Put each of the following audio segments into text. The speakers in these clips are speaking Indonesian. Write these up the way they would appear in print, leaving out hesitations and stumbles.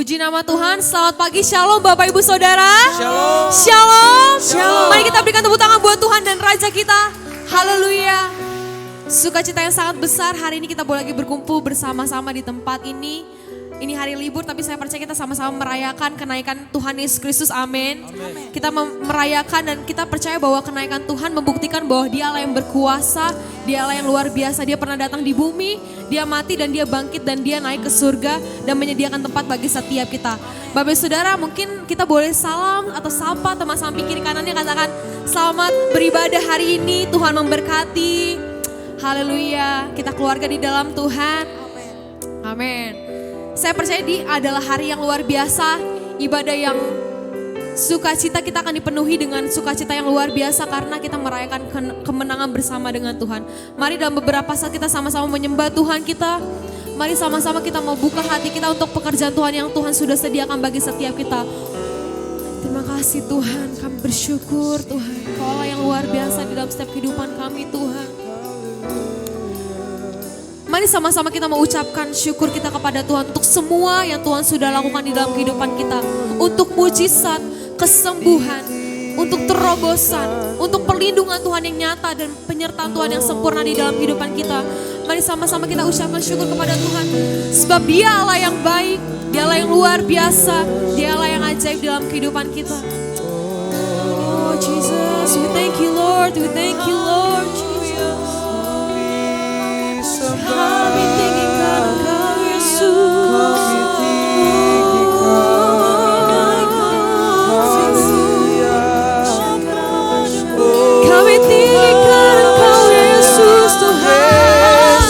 Puji nama Tuhan, selamat pagi, shalom Bapak Ibu Saudara. Shalom. Shalom. Shalom. Mari kita berikan tepuk tangan buat Tuhan dan Raja kita. Haleluya. Sukacita yang sangat besar, hari ini kita boleh lagi berkumpul bersama-sama di tempat ini. Ini hari libur tapi saya percaya kita sama-sama merayakan kenaikan Tuhan Yesus Kristus, amin. Kita merayakan dan kita percaya bahwa kenaikan Tuhan membuktikan bahwa Dia Allah yang berkuasa, Dia Allah yang luar biasa. Dia pernah datang di bumi, Dia mati dan Dia bangkit dan Dia naik ke surga dan menyediakan tempat bagi setiap kita. Bapak Saudara, mungkin kita boleh salam atau sapa teman samping kiri kanannya, katakan selamat beribadah hari ini, Tuhan memberkati. Haleluya, kita keluarga di dalam Tuhan. Amin. Saya percaya ini adalah hari yang luar biasa, ibadah yang sukacita, kita akan dipenuhi dengan sukacita yang luar biasa karena kita merayakan kemenangan bersama dengan Tuhan. Mari dalam beberapa saat kita sama-sama menyembah Tuhan kita. Mari sama-sama kita mau buka hati kita untuk pekerjaan Tuhan yang Tuhan sudah sediakan bagi setiap kita. Terima kasih Tuhan, kami bersyukur Tuhan. Kau Allah yang luar biasa di dalam setiap kehidupan kami Tuhan. Mari sama-sama kita mengucapkan syukur kita kepada Tuhan untuk semua yang Tuhan sudah lakukan di dalam kehidupan kita. Untuk mujizat, kesembuhan, untuk terobosan, untuk perlindungan Tuhan yang nyata dan penyertaan Tuhan yang sempurna di dalam kehidupan kita. Mari sama-sama kita ucapkan syukur kepada Tuhan. Sebab Dia Allah yang baik, Dia Allah yang luar biasa, Dia Allah yang ajaib dalam kehidupan kita. Oh Jesus, we thank you Lord, we thank you Lord Jesus. Kami tinggikan Engkau Yesus. Kami tinggikan Engkau Yesus Tuhan.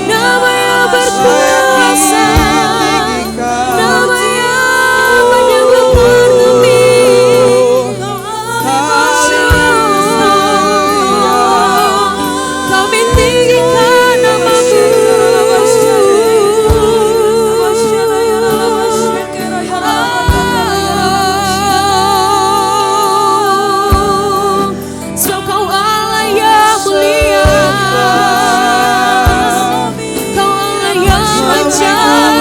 Nama yang berkuasa, nama yang menyembuhkan kami. Kami tinggikan nama-Mu. Sebab Kau Allah yang mulia, Kau Allah yang ajaib,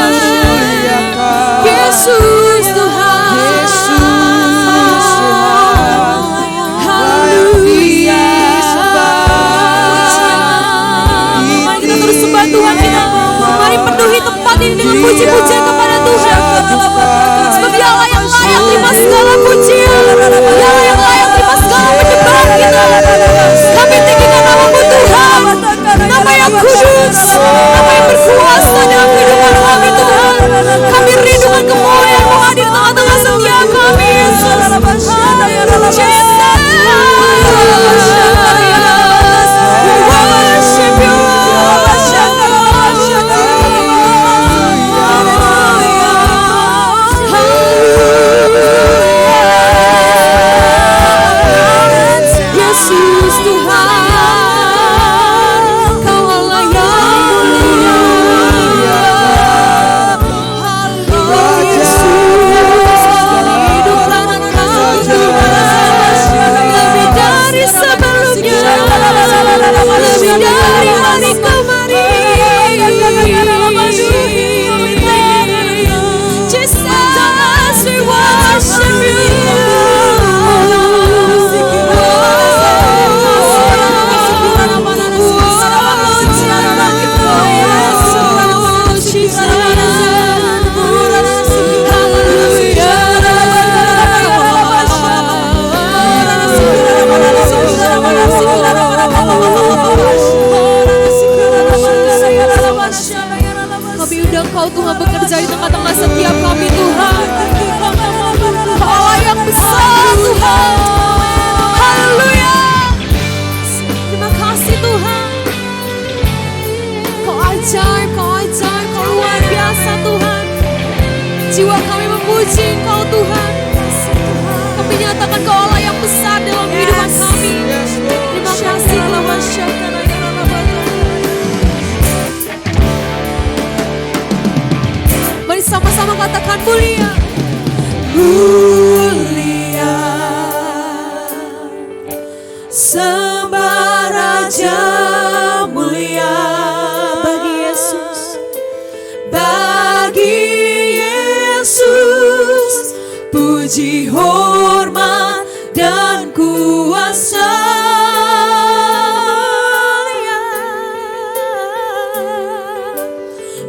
Yesus Tuhan. Haleluya. Mari kita terus sembah Tuhan kita. Mari penuhi tempat ini dengan puji-pujian kepada Tuhan. Sebab Dia Allah yang layak terima segala pujian, Dia Allah yang layak terima segala penyembahan kita. Kami tinggikan nama-Mu Tuhan, nama yang kudus, nama yang berkuasa dalam kehidupan kami Tuhan. Kami rindukan kemuliaan-Mu hadir tengah-tengah setiap kami Yesus. Worship You. Yesus Tuhan, Kau Allah yang mulia. Yesus, kami hidup dalam Kau Tuhan, lebih dari sebelumnya, lebih dari hari kemarin. Jesus, we worship You. Kami undang Kau Tuhan bekerja di tengah-tengah setiap kami Tuhan. Kau Allah yang besar Tuhan. Haleluya. Terima kasih Tuhan. Kau ajaib, Kau luar biasa Tuhan. Jiwa kami memuji Engkau Tuhan. Kami nyatakan Kau Allah yang besar dalam kehidupan kami. Terima kasih Tuhan. Mari sama-sama katakan mulia. Mulia, sembah Raja mulia bagi Yesus, bagi puji, hormat, dan kuasa.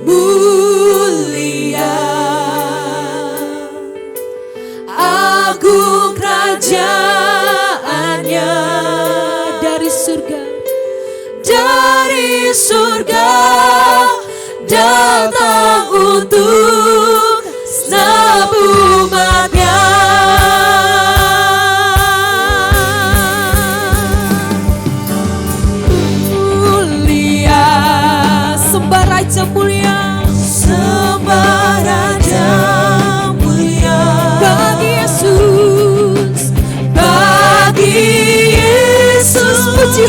Mulia, agung kerajaannya. Dari surga datang untuk segenap umatnya. Mulia, sembah Raja mulia, sembah Raja mulia. Bagi Yesus, puji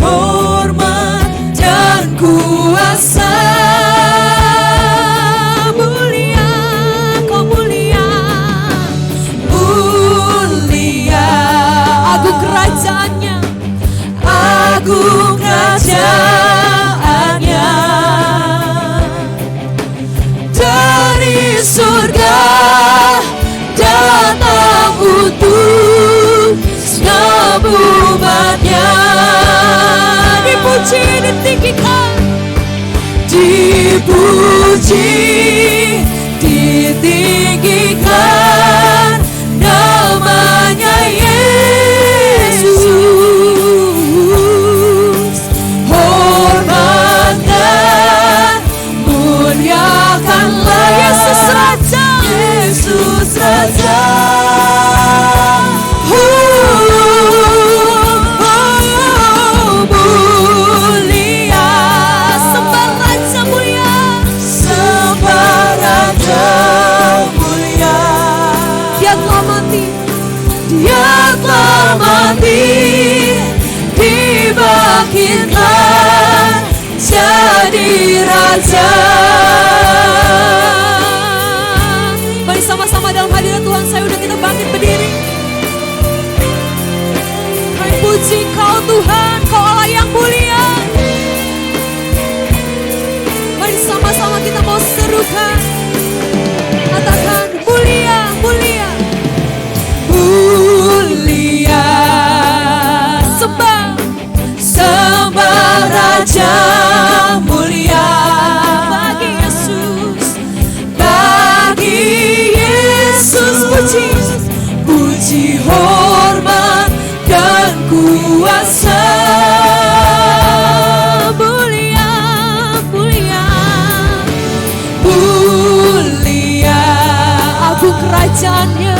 hormat, dan kuasa. Mulia, kau mulia, mulia, agung kerajaannya, agung kerajaannya. Dari surga datang untuk segenap umatnya. Dipuji, ditinggikan, dipuji, ditinggikan namanya Yesus. Hormatkan, muliakanlah Yesus Raja, Yesus Raja. Dibangkitkan jadi Raja. Mari sama-sama dalam hadirat Tuhan, saya udah kita bangkit berdiri. Kami puji Kau Tuhan, Kau Allah yang mulia. Mari sama-sama kita mau serukan, katakan mulia, mulia, mulia. Sembah Raja mulia. Bagi Yesus, puji, hormat, dan kuasa. Mulia, mulia, mulia, agung kerajaannya,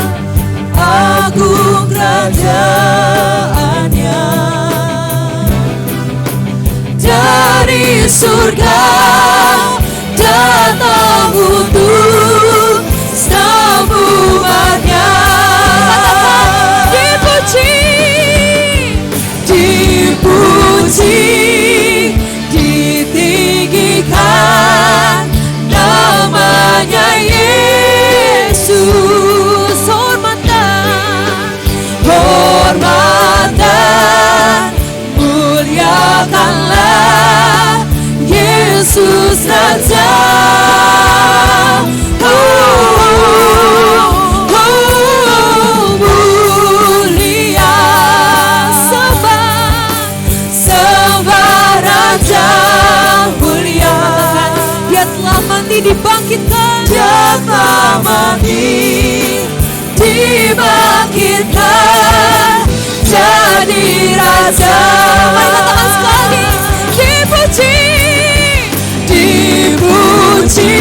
agung kerajaannya. Dari surga datang untuk segenap umatnya. Dipuji, dipuji, ditinggikan namanya Yesus. Hormatkan, muliakanlah Yesus Raja. Mulia, sembah Raja mulia. Dia telah mati, dibangkitkan, dia telah mati, dibangkitkan jadi Raja. Mari katakan sekali, dipuji, dipuji,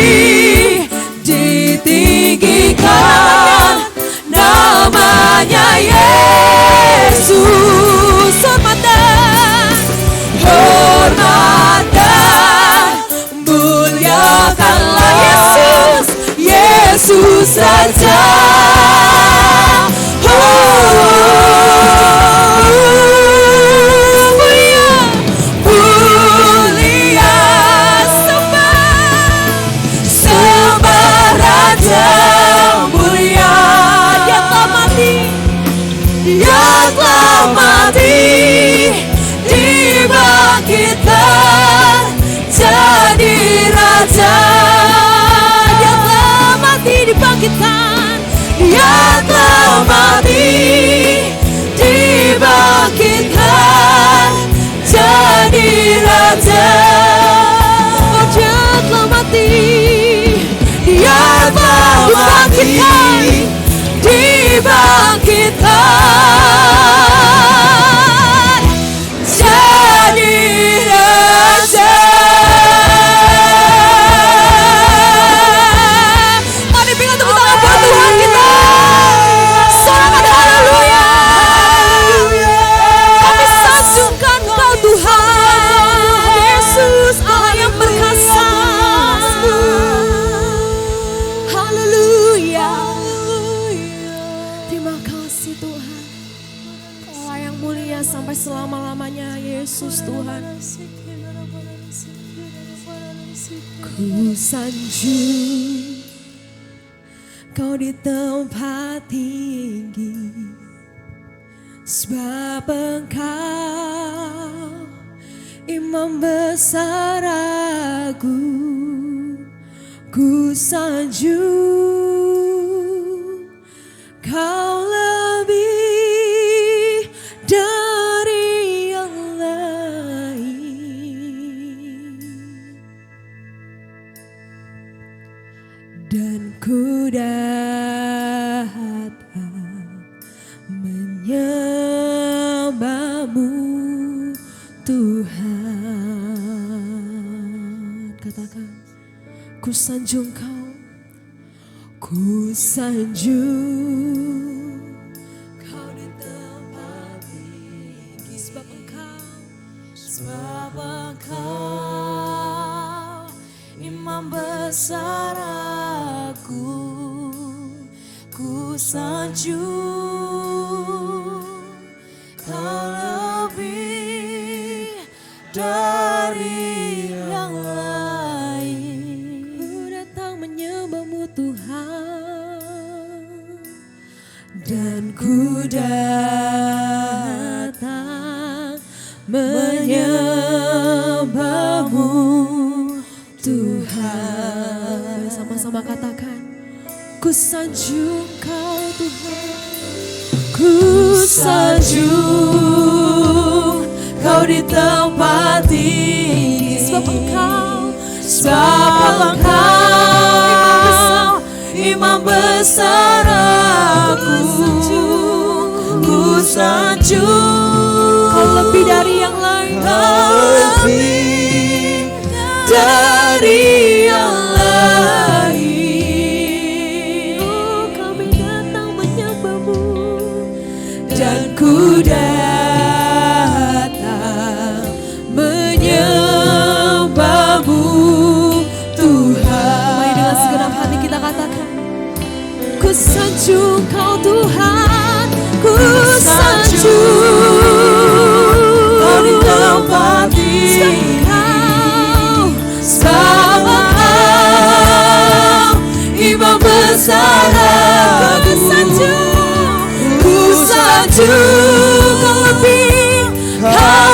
ditinggikan namanya Yesus. Hormatkan, muliakanlah Yesus, Yesus Raja. Dibangkitkan jadi Raja. Dia telah mati, dibangkitkan mati, dibangkitkan jadi raja. Oh, dia telah mati, dia telah dibangkitkan, dibangkitkan jadi raja. Mari berikan tepuk tangan buat Tuhan kita. Sorakan haleluya. Kami sanjungkan Kau Tuhan Yesus, Allah yang perkasa. Haleluya. Terima kasih Tuhan, Kau yang mulia sampai selama-lamanya Yesus Tuhan. Ku sanjung Kau di tempat tinggi, sebab Engkau Imam besar agung. Ku sanjung Kau lebih dari yang lain, dan ku datang menyembah-Mu Tuhan. Katakan, ku sanjung Kau, ku sanjung Kau di tempat tinggi, sebab Engkau Imam besar agung. Ku sanjung Kau lebih dari yang lain. Ku datang menyembah-Mu Tuhan, dan ku datang menyembah-Mu Tuhan. Sama-sama katakan, ku sanjung Kau Tuhan, ku sanjung Kau di tempat tinggi, sebab Engkau Imam besar agung. Ku sanjung Kau lebih dari yang lain, Kau lebih dari yang lain. Oh, kami datang menyembah-Mu, dan ku datang menyembah-Mu Tuhan. Mari dengan segenap hati kita katakan, ku sanjung Kau Tuhan, ku sanjung Kau di tempat tinggi, sebab Engkau Imam besar agung. Ku sanjung Kau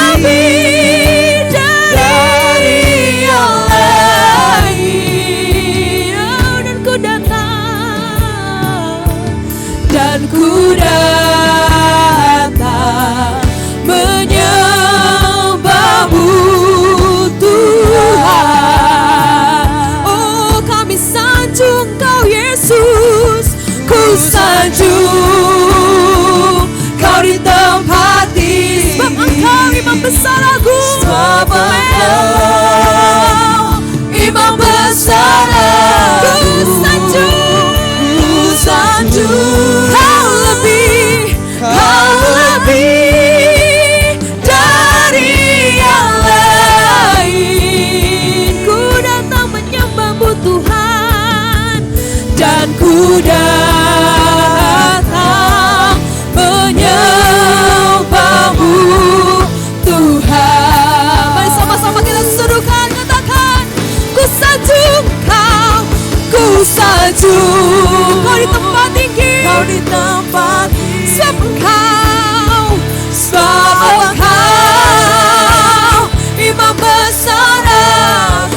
lebih dari yang lain. Oh, dan ku datang menyembah-Mu Tuhan. Oh, kami sanjung Kau Yesus, ku sanjung Kau di tempat tinggi, sebab Engkau Imam besar agung. Sebab Engkau Imam besar agung. Ku sanjung Kau lebih dari yang lain. Ku datang menyembah-Mu Tuhan, dan ku datang menyembah-Mu Tuhan. Mari sama-sama kita serukan, katakan, ku sanjung Kau, ku sanjung Kau di tempat tinggi, Kau di tempat tinggi, sebab Engkau Imam besar agung.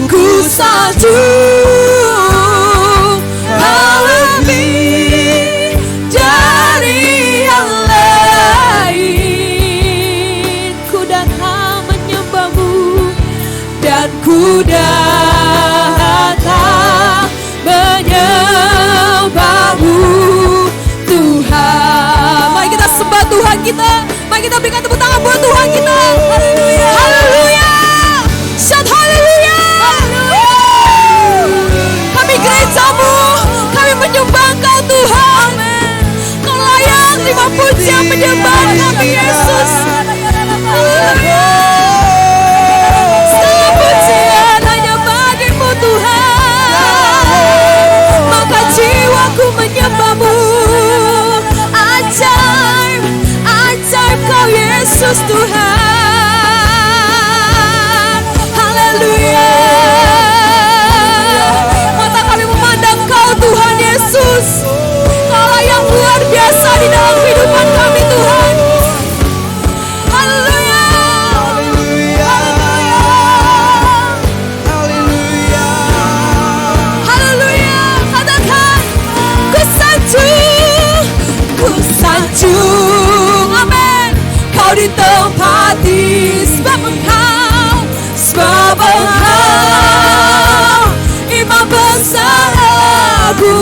Ku sanjung Kau lebih ku datang menyembah-Mu Tuhan. Mari kita sembah Tuhan kita. Mari kita berikan tepuk tangan buat Tuhan kita. Haleluya. Haleluya. Shout haleluya. Kami gereja-Mu, kami menyembah Engkau Tuhan. Kau layak terima pujian penyembahan kami Yesus. Segala pujian hanya bagi-Mu Tuhan. Maka jiwaku menyembah-Mu. Ajaib, ajaib Kau Yesus Tuhan. Haleluya. Mata kami memandang Kau Tuhan Yesus. Kau yang luar biasa di dalam kehidupan kami Tuhan. Haleluya. Haleluya. Haleluya. Katakan, ku sanjung, amin. Kau di tempat ini sebab Engkau Imam besar aku.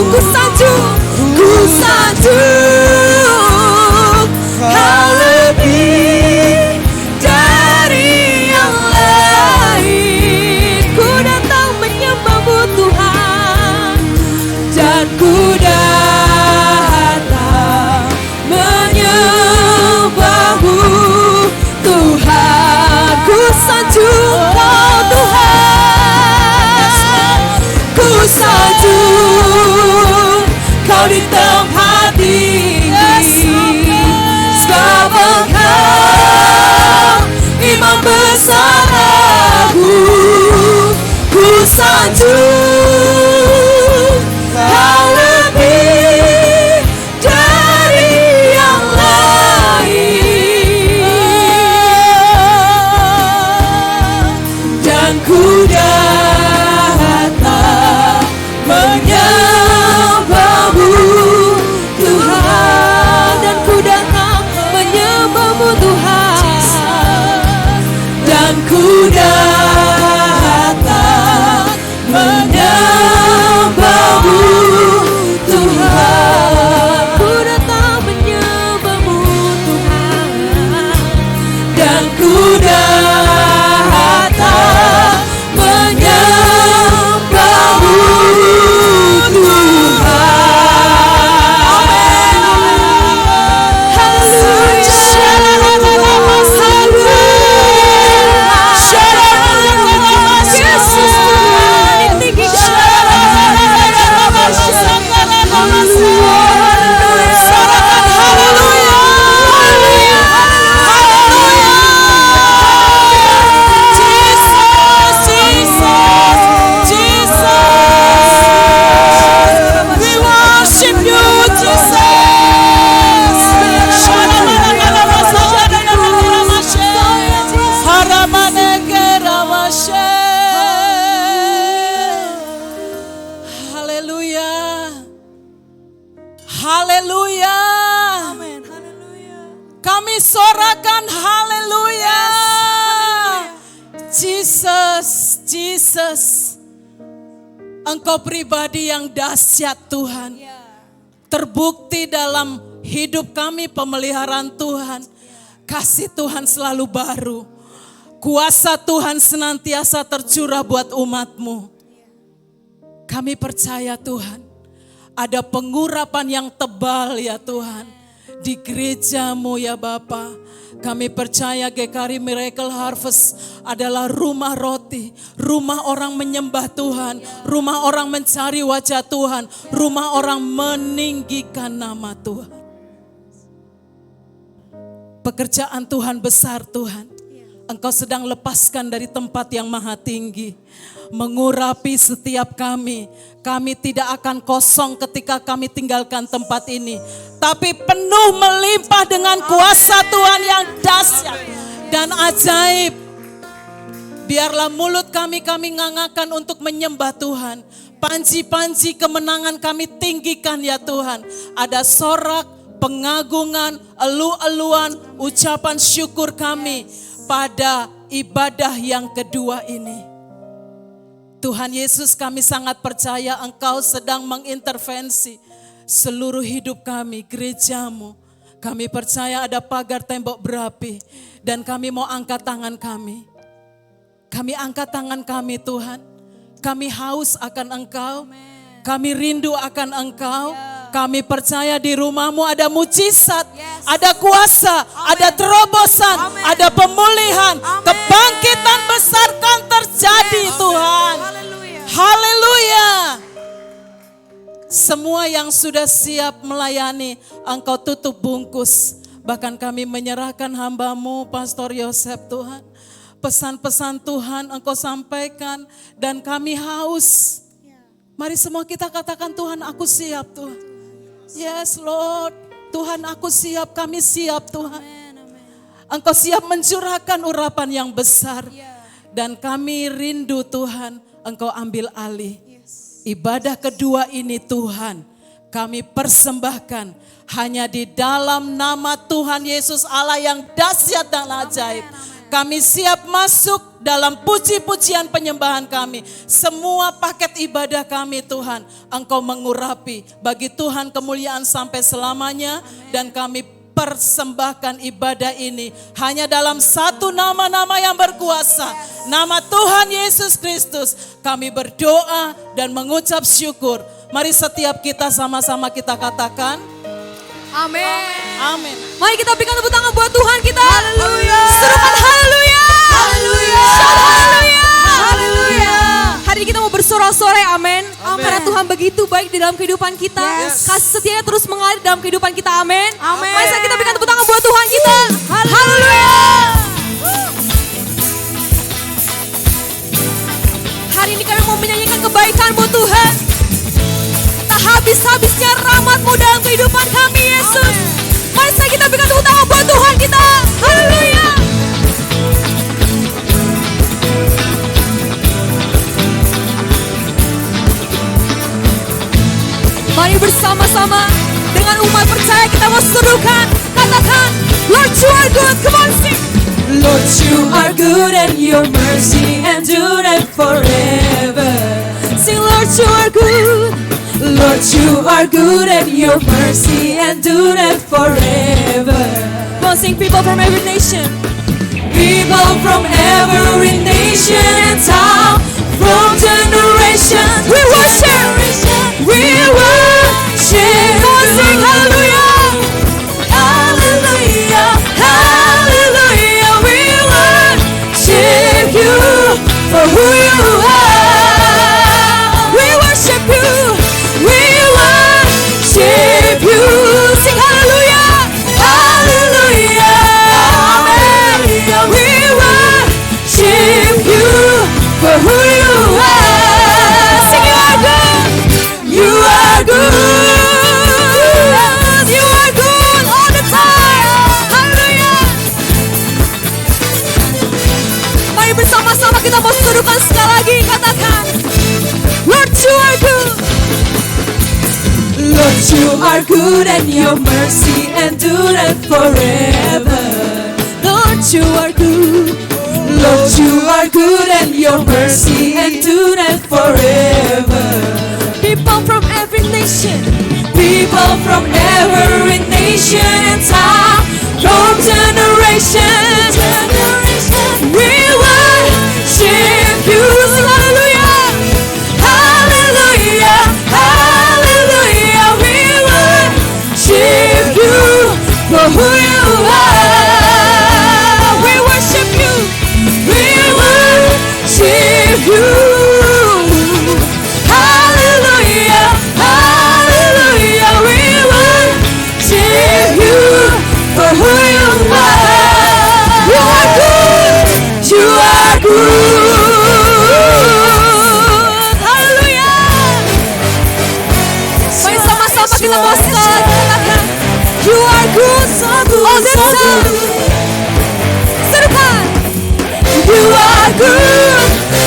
Ku sanjung, Kau lebih dari yang lain. Ku datang menyembah-Mu Tuhan, dan ku datang menyembah-Mu Tuhan. Ku sanjung Kau Tuhan, ku sanjung Kau di tempat tinggi. Sebab Engkau Imam besar aku. Ku sanjung Kau lebih dari yang lain. Dan ku datang menyembah-Mu Tuhan. Dan ku datang menyembah-Mu Tuhan. Dan ku datang menyembah-Mu Tuhan. Ku datang menyembah-Mu Tuhan. Dan ku datang menyembah-Mu Haleluya. Amin. Haleluya. Kami sorakan haleluya. Jesus, Jesus. Engkau pribadi yang dahsyat Tuhan. Terbukti dalam hidup kami pemeliharaan Tuhan. Kasih Tuhan selalu baru. Kuasa Tuhan senantiasa tercurah buat umat-Mu. Kami percaya Tuhan. Ada pengurapan yang tebal ya Tuhan. Di gereja-Mu ya Bapa. Kami percaya GKRI Miracle Harvest adalah rumah roti. Rumah orang menyembah Tuhan. Rumah orang mencari wajah Tuhan. Rumah orang meninggikan nama Tuhan. Pekerjaan Tuhan besar Tuhan. Engkau sedang lepaskan dari tempat yang maha tinggi. Mengurapi setiap kami. Kami tidak akan kosong ketika kami tinggalkan tempat ini. Tapi penuh melimpah dengan kuasa Tuhan yang dahsyat dan ajaib. Biarlah mulut kami nganggakan untuk menyembah Tuhan. Panji-panji kemenangan kami tinggikan ya Tuhan. Ada sorak, pengagungan, elu-eluan, ucapan syukur kami pada ibadah yang kedua ini. Tuhan Yesus, kami sangat percaya Engkau sedang mengintervensi seluruh hidup kami, gerejamu. Kami percaya ada pagar tembok berapi dan kami mau angkat tangan kami. Kami angkat tangan kami Tuhan. Kami haus akan Engkau. Kami rindu akan Engkau. Kami percaya di rumahmu ada mujizat, ada kuasa, ada terobosan, ada pemulihan, kebangkitan besar kan terjadi Tuhan. Haleluya. Semua yang sudah siap melayani, Engkau tutup bungkus. Bahkan kami menyerahkan hamba-Mu Pastor Yosef Tuhan. Pesan-pesan Tuhan Engkau sampaikan dan kami haus. Mari semua kita katakan, Tuhan aku siap Tuhan. Yes Lord, Tuhan aku siap, kami siap Tuhan. Engkau siap mencurahkan urapan yang besar. Dan kami rindu Tuhan, Engkau ambil alih. Ibadah kedua ini Tuhan, kami persembahkan hanya di dalam nama Tuhan Yesus Allah yang dahsyat dan ajaib. Kami siap masuk dalam puji-pujian penyembahan kami. Semua paket ibadah kami Tuhan, Engkau mengurapi. Bagi Tuhan kemuliaan sampai selamanya. Dan kami persembahkan ibadah ini hanya dalam satu nama-nama yang berkuasa. Nama Tuhan Yesus Kristus. Kami berdoa dan mengucap syukur. Mari setiap kita sama-sama kita katakan. Amin. Amin. Mari kita berikan tepuk tangan buat Tuhan kita. Haleluya. Serukan haleluya. Haleluya. Haleluya. Haleluya. Hari ini kita mau bersorak-sorai, amin. Amin. Karena Tuhan begitu baik di dalam kehidupan kita. Yes. Kasih setianya terus mengalir dalam kehidupan kita, amin. Amin. Mari kita berikan tepuk tangan buat Tuhan kita. Haleluya. Hari ini kami mau menyanyikan kebaikan-Mu Tuhan. Tak habis-habisnya rahmat-Mu dalam kehidupan kami Yesus. Mari kita berikan tepuk tangan buat Tuhan kita. Haleluya. Mari bersama-sama dengan umat percaya kita mau serukan. Katakan, Lord you are good. Come on sing. Lord, you are good and your mercy endureth forever. Sing Lord you are good. Lord, you are good and your mercy endureth forever. Come on sing, people from every nation. People from every nation and tongue, from generation We worship. we worship. Come on sing, hallelujah. Hallelujah, hallelujah, we worship you for who you are. We worship you. We worship you. Sing hallelujah. Hallelujah, hallelujah, we worship you for who you are. Sing you are good. You are good. You are good all the time. Hallelujah. Mari bersama-sama kita mau serukan sekali lagi. Katakan, Lord you are good. Lord, you are good and your mercy endureth forever. Lord you are good. Lord, you are good and your mercy endureth forever. People from every nation. People from every nation and tongue, from generation to generation, we worship you. Sing hallelujah. Hallelujah, hallelujah, we worship you for who you are. We worship you. We worship you. Hallelujah, hallelujah, we worship you for who you are. You are good. You are good. Hallelujah. Mari sama-sama kita mau sekali lagi katakan, you are good all the time. Serukan. You are good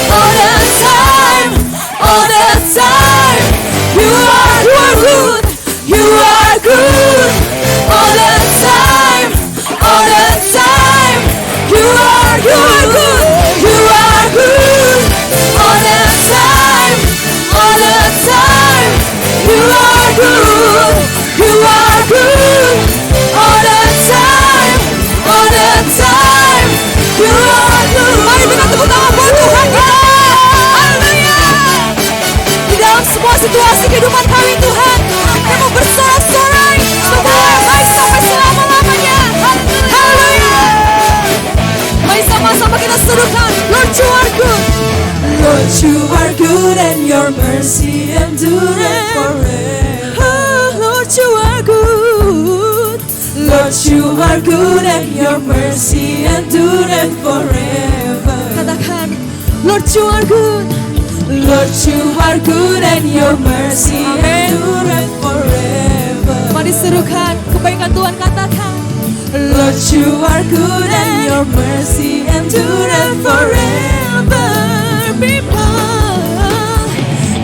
all the time, all the time. You are good. You are good all the time, all the time. You are good. You are good all the time. good. You are good. All the time. All the time. You are good. Mari berikan tepuk tangan buat Tuhan kita. Haleluya. Di dalam semua situasi kehidupan kami Tuhan, kami mau bersorak-sorai Tuhan baik sampai selama-lamanya. Haleluya. Mari sama-sama kita serukan, Lord you are good. Lord you are good and your mercy endureth forever. Lord you are good. Lord you are good and your mercy endureth forever. Katakan, Lord you are good. Lord you are good and your mercy endureth forever. Mari serukan kebaikan Tuhan, katakan, Lord you are good and your mercy endureth forever.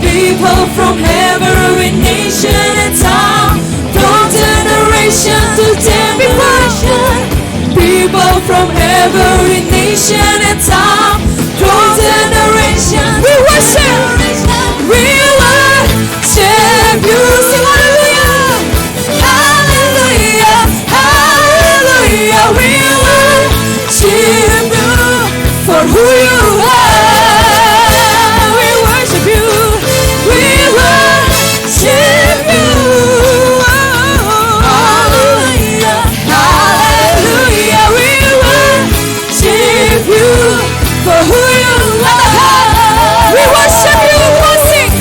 People from every nation and tongue, from generation to generation. People from every nation and tongue, from generation. We worship, we worship you. Sing hallelujah, hallelujah, hallelujah. We worship you for who you are. We worship you. We worship you. Hallelujah, hallelujah. We worship you for who you are. We worship you. Come on, sing.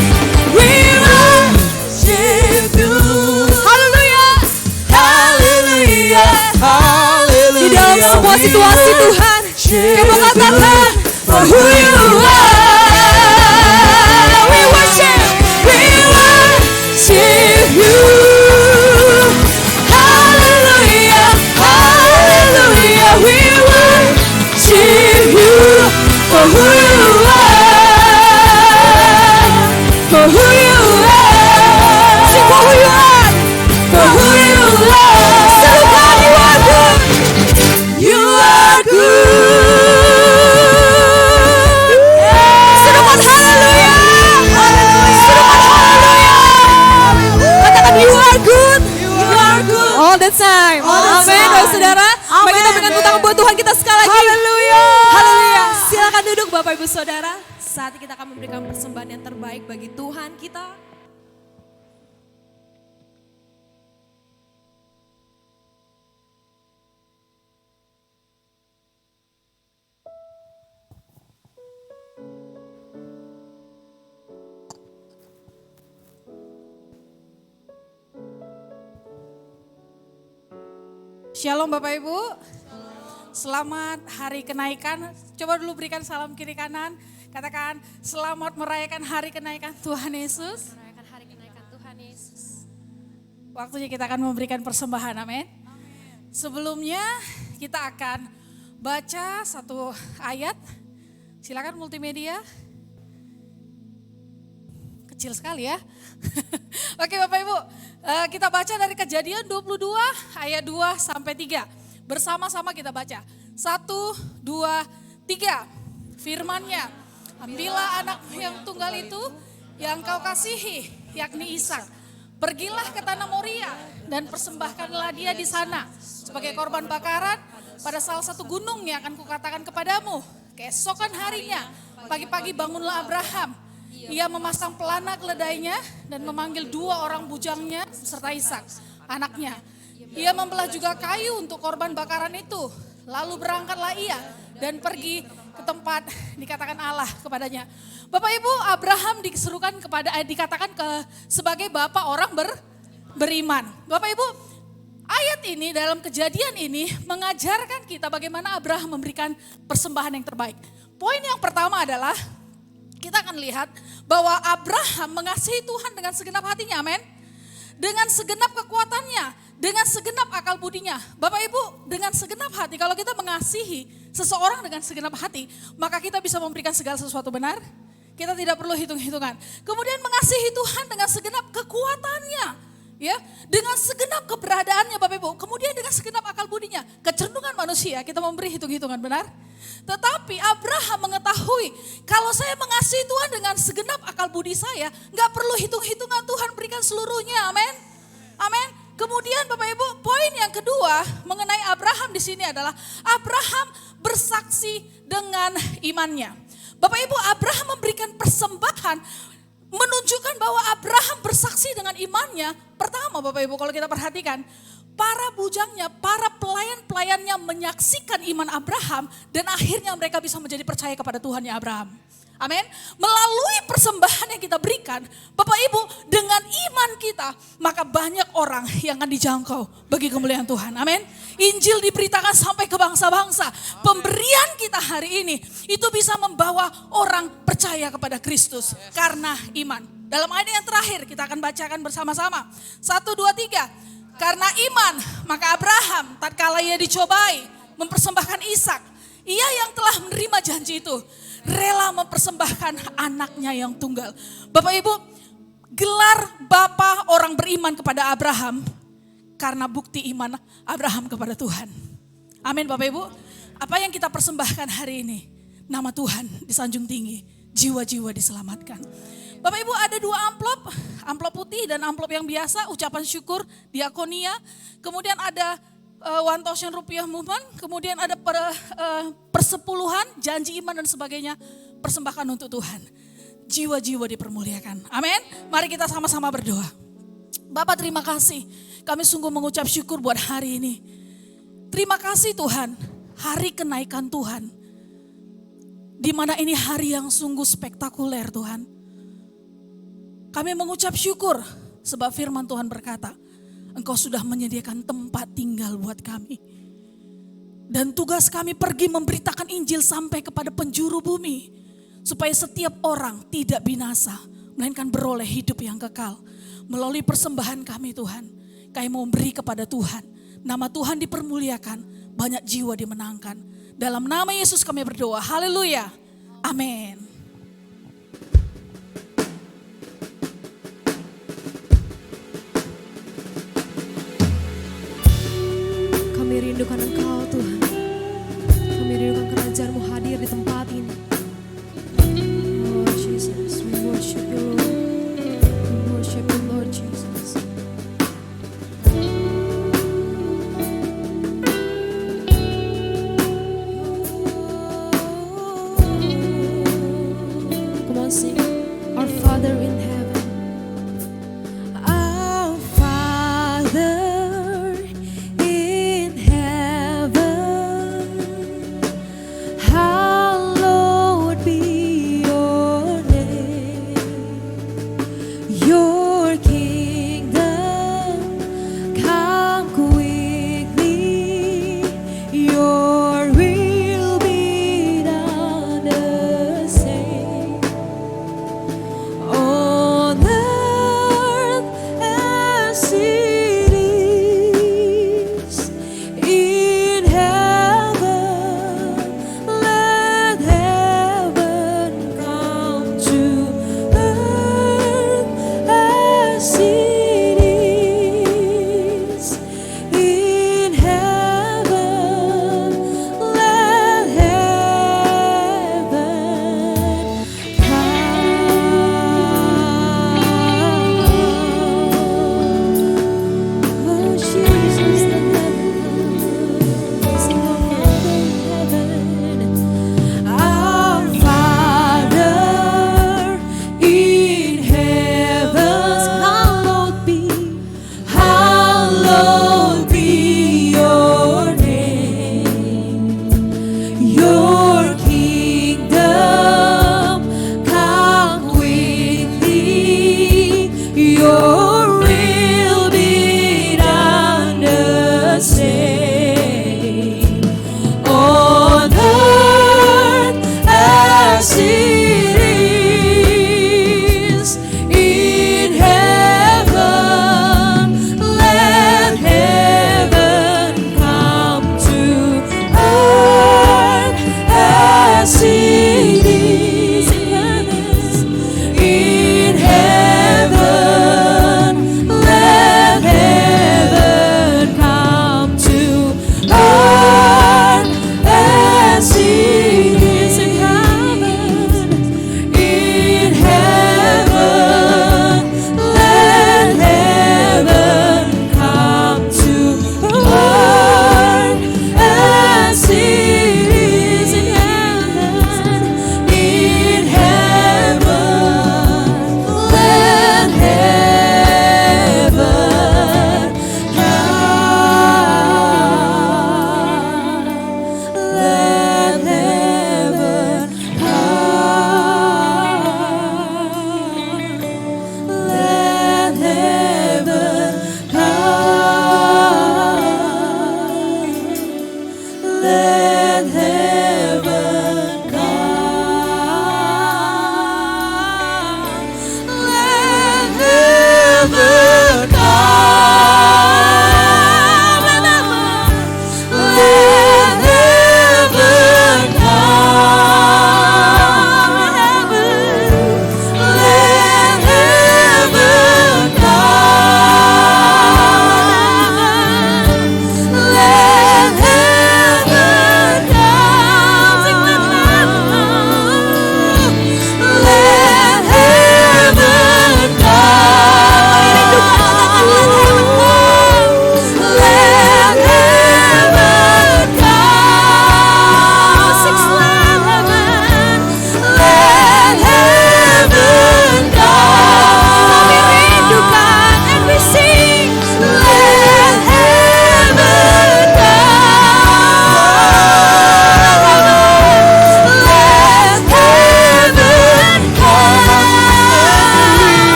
We worship you. Hallelujah, hallelujah, hallelujah. Di dalam semua situasi Tuhan, kami mengatakan for who you are. We worship you. Hallelujah, hallelujah. We worship you for who you are. For who you are. Sing for who you are. For who you are. Serukan, you are good. You are good. Serukan haleluya. Serukan haleluya. Katakan you are good. You are good. All the time. Amin, saudara. Mari kita berikan tepuk tangan buat Tuhan kita sekali lagi. Haleluya. Haleluya. Silakan duduk Bapak Ibu Saudara. Saat ini kita akan memberikan persembahan yang terbaik bagi Tuhan kita. Shalom Bapak Ibu. Selamat hari kenaikan. Coba dulu berikan salam kiri kanan. Katakan selamat merayakan hari kenaikan Tuhan Yesus. Merayakan hari kenaikan Tuhan Yesus. Waktunya kita akan memberikan persembahan, amin. Sebelumnya kita akan baca satu ayat. Silakan multimedia. Kecil sekali ya. Oke Bapak Ibu, kita baca dari Kejadian 22 ayat 2 sampai 3. Bersama-sama kita baca. 1, 2, 3. Firman-Nya, ambillah anak yang tunggal itu yang kau kasihi, yakni Ishak. Pergilah ke tanah Moria dan persembahkanlah dia di sana sebagai korban bakaran pada salah satu gunung yang akan kukatakan kepadamu. Keesokan harinya, pagi-pagi bangunlah Abraham. Ia memasang pelana keledainya dan memanggil 2 orang bujangnya serta Ishak, anaknya. Ia membelah juga kayu untuk korban bakaran itu. Lalu berangkatlah ia dan pergi ke tempat dikatakan Allah kepadanya. Bapak Ibu, Abraham diserukan dikatakan sebagai bapak orang beriman. Bapak Ibu, ayat ini dalam Kejadian ini mengajarkan kita bagaimana Abraham memberikan persembahan yang terbaik. Poin yang pertama adalah kita akan lihat bahwa Abraham mengasihi Tuhan dengan segenap hatinya, amin. Dengan segenap kekuatannya, dengan segenap akal budinya. Bapak Ibu, dengan segenap hati, kalau kita mengasihi seseorang dengan segenap hati, maka kita bisa memberikan segala sesuatu, benar? Kita tidak perlu hitung-hitungan. Kemudian mengasihi Tuhan dengan segenap kekuatannya. Ya, dengan segenap keberadaannya Bapak Ibu, kemudian dengan segenap akal budinya, kecenderungan manusia kita memberi hitung-hitungan, benar? Tetapi Abraham mengetahui kalau saya mengasihi Tuhan dengan segenap akal budi saya, nggak perlu hitung-hitungan, Tuhan berikan seluruhnya, amin. Amin. Kemudian Bapak Ibu, poin yang kedua mengenai Abraham di sini adalah Abraham bersaksi dengan imannya. Bapak Ibu, Abraham memberikan persembahan menunjukkan bahwa Abraham bersaksi dengan imannya. Pertama Bapak Ibu, kalau kita perhatikan, para bujangnya, para pelayan-pelayannya menyaksikan iman Abraham dan akhirnya mereka bisa menjadi percaya kepada Tuhan ya Abraham. Amin. Melalui persembahan yang kita berikan, Bapak Ibu, dengan iman kita, maka banyak orang yang akan dijangkau bagi kemuliaan Tuhan. Amin. Injil diberitakan sampai ke bangsa-bangsa. Pemberian kita hari ini itu bisa membawa orang percaya kepada Kristus karena iman. Dalam ayat yang terakhir kita akan bacakan bersama-sama. 1, 2, 3. Karena iman, maka Abraham tatkala ia dicobai mempersembahkan Ishak, ia yang telah menerima janji itu rela mempersembahkan anaknya yang tunggal. Bapak Ibu, gelar Bapa orang beriman kepada Abraham karena bukti iman Abraham kepada Tuhan. Amin Bapak Ibu. Apa yang kita persembahkan hari ini? Nama Tuhan disanjung tinggi, jiwa-jiwa diselamatkan. Bapak Ibu, ada 2 amplop putih dan amplop yang biasa, ucapan syukur, diakonia. Kemudian ada 1.000 rupiah movement, kemudian ada persepuluhan, janji iman dan sebagainya, persembahkan untuk Tuhan. Jiwa-jiwa dipermuliakan. Amin. Mari kita sama-sama berdoa. Bapak terima kasih, kami sungguh mengucap syukur buat hari ini. Terima kasih Tuhan, hari kenaikan Tuhan. Di mana ini hari yang sungguh spektakuler Tuhan. Kami mengucap syukur sebab firman Tuhan berkata, Engkau sudah menyediakan tempat tinggal buat kami. Dan tugas kami pergi memberitakan Injil sampai kepada penjuru bumi. Supaya setiap orang tidak binasa, melainkan beroleh hidup yang kekal. Melalui persembahan kami Tuhan, kami mau beri kepada Tuhan. Nama Tuhan dipermuliakan, banyak jiwa dimenangkan. Dalam nama Yesus kami berdoa, haleluya, amin. Kami rindukan Engkau Tuhan. Kami rindukan kerajaan-Mu hadir di tempat ini. Oh Jesus, we worship you Lord. We worship you Lord Jesus. Come on sing. Our Father in heaven. Our Father in heaven,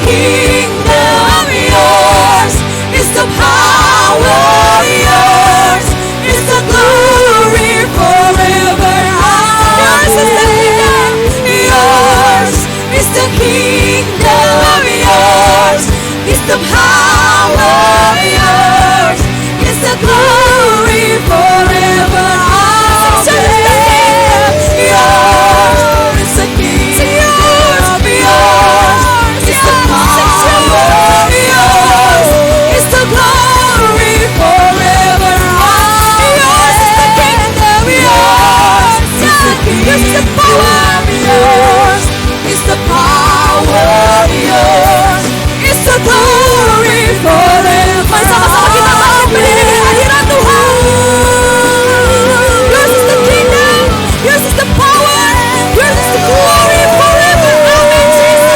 kingdom, yours is the power, yours is the glory forever. Yours is the kingdom, yours is the kingdom, yours is the power, yours is the glory forever. Yours is the kingdom, yours is the power, yours is the glory forever. Yours is the kingdom, yours is the kingdom, yours is the power, yours is the glory forever. Mari sama-sama kita makin berdiri di hadirat Tuhan. Yours is the kingdom, yours is the power, yours is the glory forever. Amen, Jesus.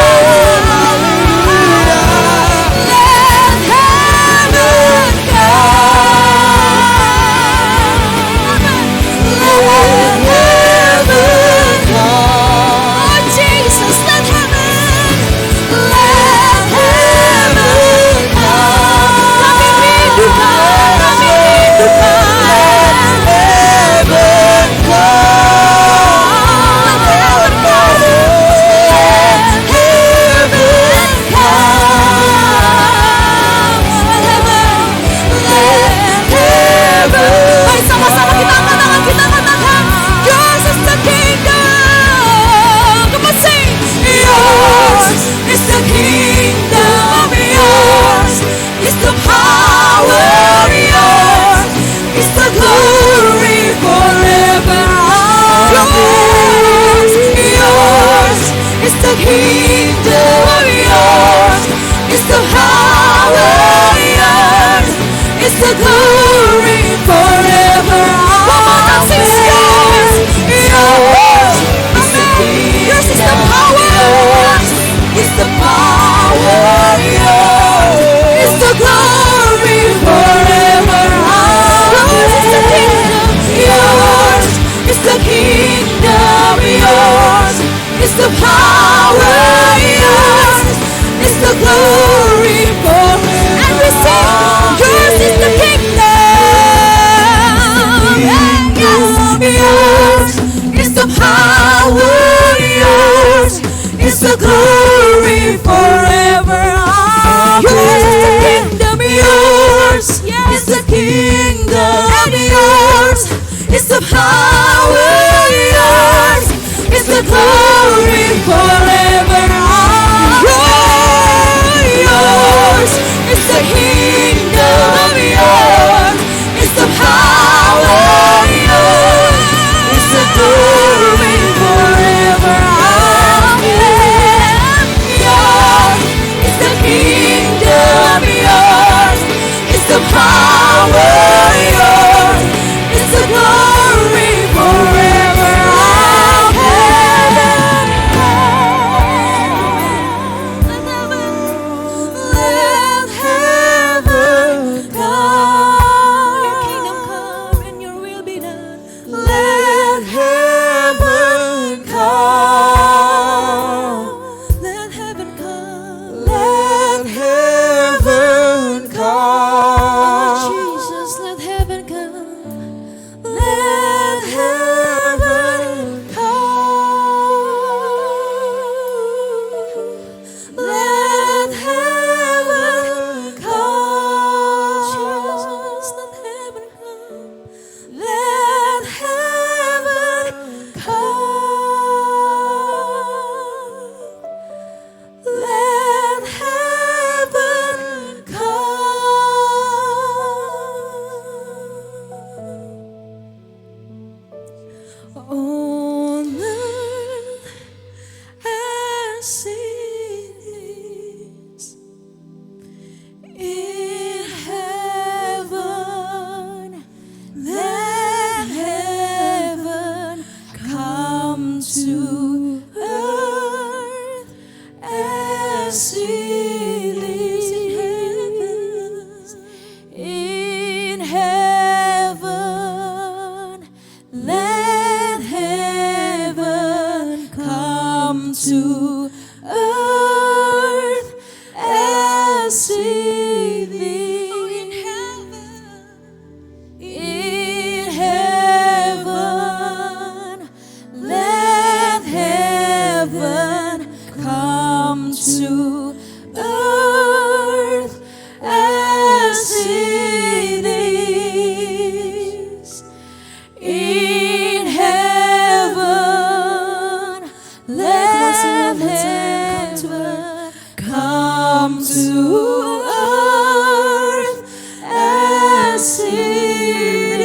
Let heaven come. Let heaven come. Oh Jesus, let heaven come. Kami rindukan, kami rindukan. Let heaven come. Let heaven come. Let heaven come. Let heaven. Mari sama-sama kita angkat tangan, kita katakan, yours is the kingdom. Come on, sing. Yours is the kingdom, yours is the power, yours is the glory forever. Yours is the kingdom, yours is the power, yours is the glory forever. One more time, sing. Yours is the kingdom, yours is the power, yours is the power, yours is the glory forever. Yours is the kingdom, yours is the kingdom, yours is the power, yours is the glory forever. And we sing, yours is the kingdom, yours is the power, yours is the glory forever. Yours is the kingdom, yours is the kingdom, and yours is the power, yours is the glory forever. Yours is the kingdom, yours is the power, yours is the glory forever. Yours is the kingdom, yours is the power, yours is the glory forever. Let heaven come. Your kingdom come and your will be done. Let heaven come. Let heaven come. Let heaven come. Oh, Jesus, let heaven come. Let heaven come. Let heaven come. Jesus, let heaven come. Let heaven come. Let heaven come. On earth as it is in heaven. Let heaven come to earth as it is in heaven. Let heaven come to earth come to earth as it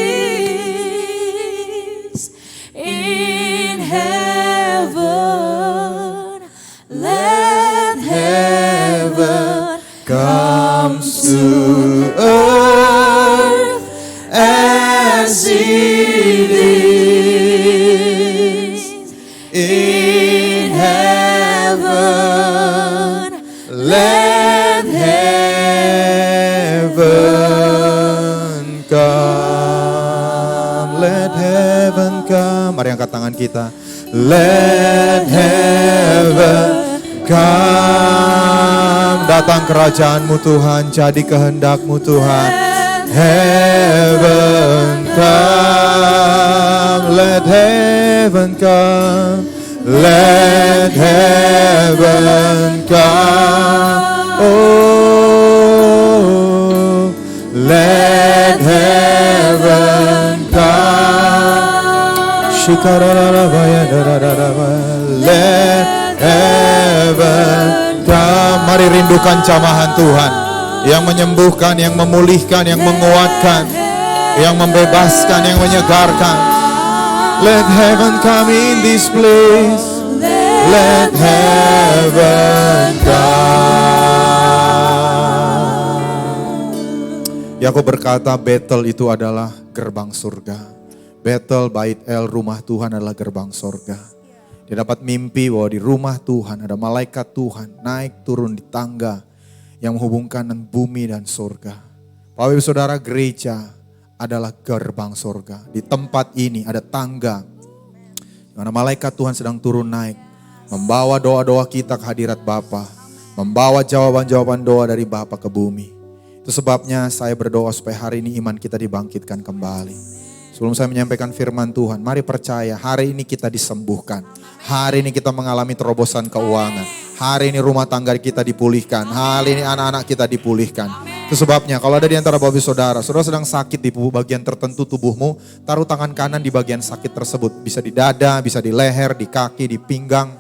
is in heaven. Let heaven Come to earth as it is in heaven. Let heaven come. Let heaven come. Mari angkat tangan kita. Let heaven come. Datang kerajaanmu Tuhan, jadi kehendakmu Tuhan. Heaven come. Let heaven come. Let heaven come. Oh, let heaven come. Let heaven come. Mari rindukan jamahan Tuhan yang menyembuhkan, yang memulihkan, yang menguatkan, yang membebaskan, yang menyegarkan. Let heaven come in this place. Let heaven come. Yakub berkata, Betel itu adalah gerbang surga. Betel, Bait El, rumah Tuhan adalah gerbang surga. Dia dapat mimpi bahwa di rumah Tuhan ada malaikat Tuhan naik turun di tangga yang menghubungkan bumi dan surga. Bapak Ibu Saudara, gereja adalah gerbang surga. Di tempat ini ada tangga di mana malaikat Tuhan sedang turun naik, membawa doa-doa kita ke hadirat Bapa, membawa jawaban-jawaban doa dari Bapa ke bumi. Itu sebabnya saya berdoa supaya hari ini iman kita dibangkitkan kembali. Sebelum saya menyampaikan firman Tuhan, mari percaya hari ini kita disembuhkan. Hari ini kita mengalami terobosan keuangan. Hari ini rumah tangga kita dipulihkan. Hari ini anak-anak kita dipulihkan. Itu sebabnya kalau ada di antara Bapak Saudara, saudara sedang sakit di bagian tertentu tubuhmu, taruh tangan kanan di bagian sakit tersebut. Bisa di dada, bisa di leher, di kaki, di pinggang,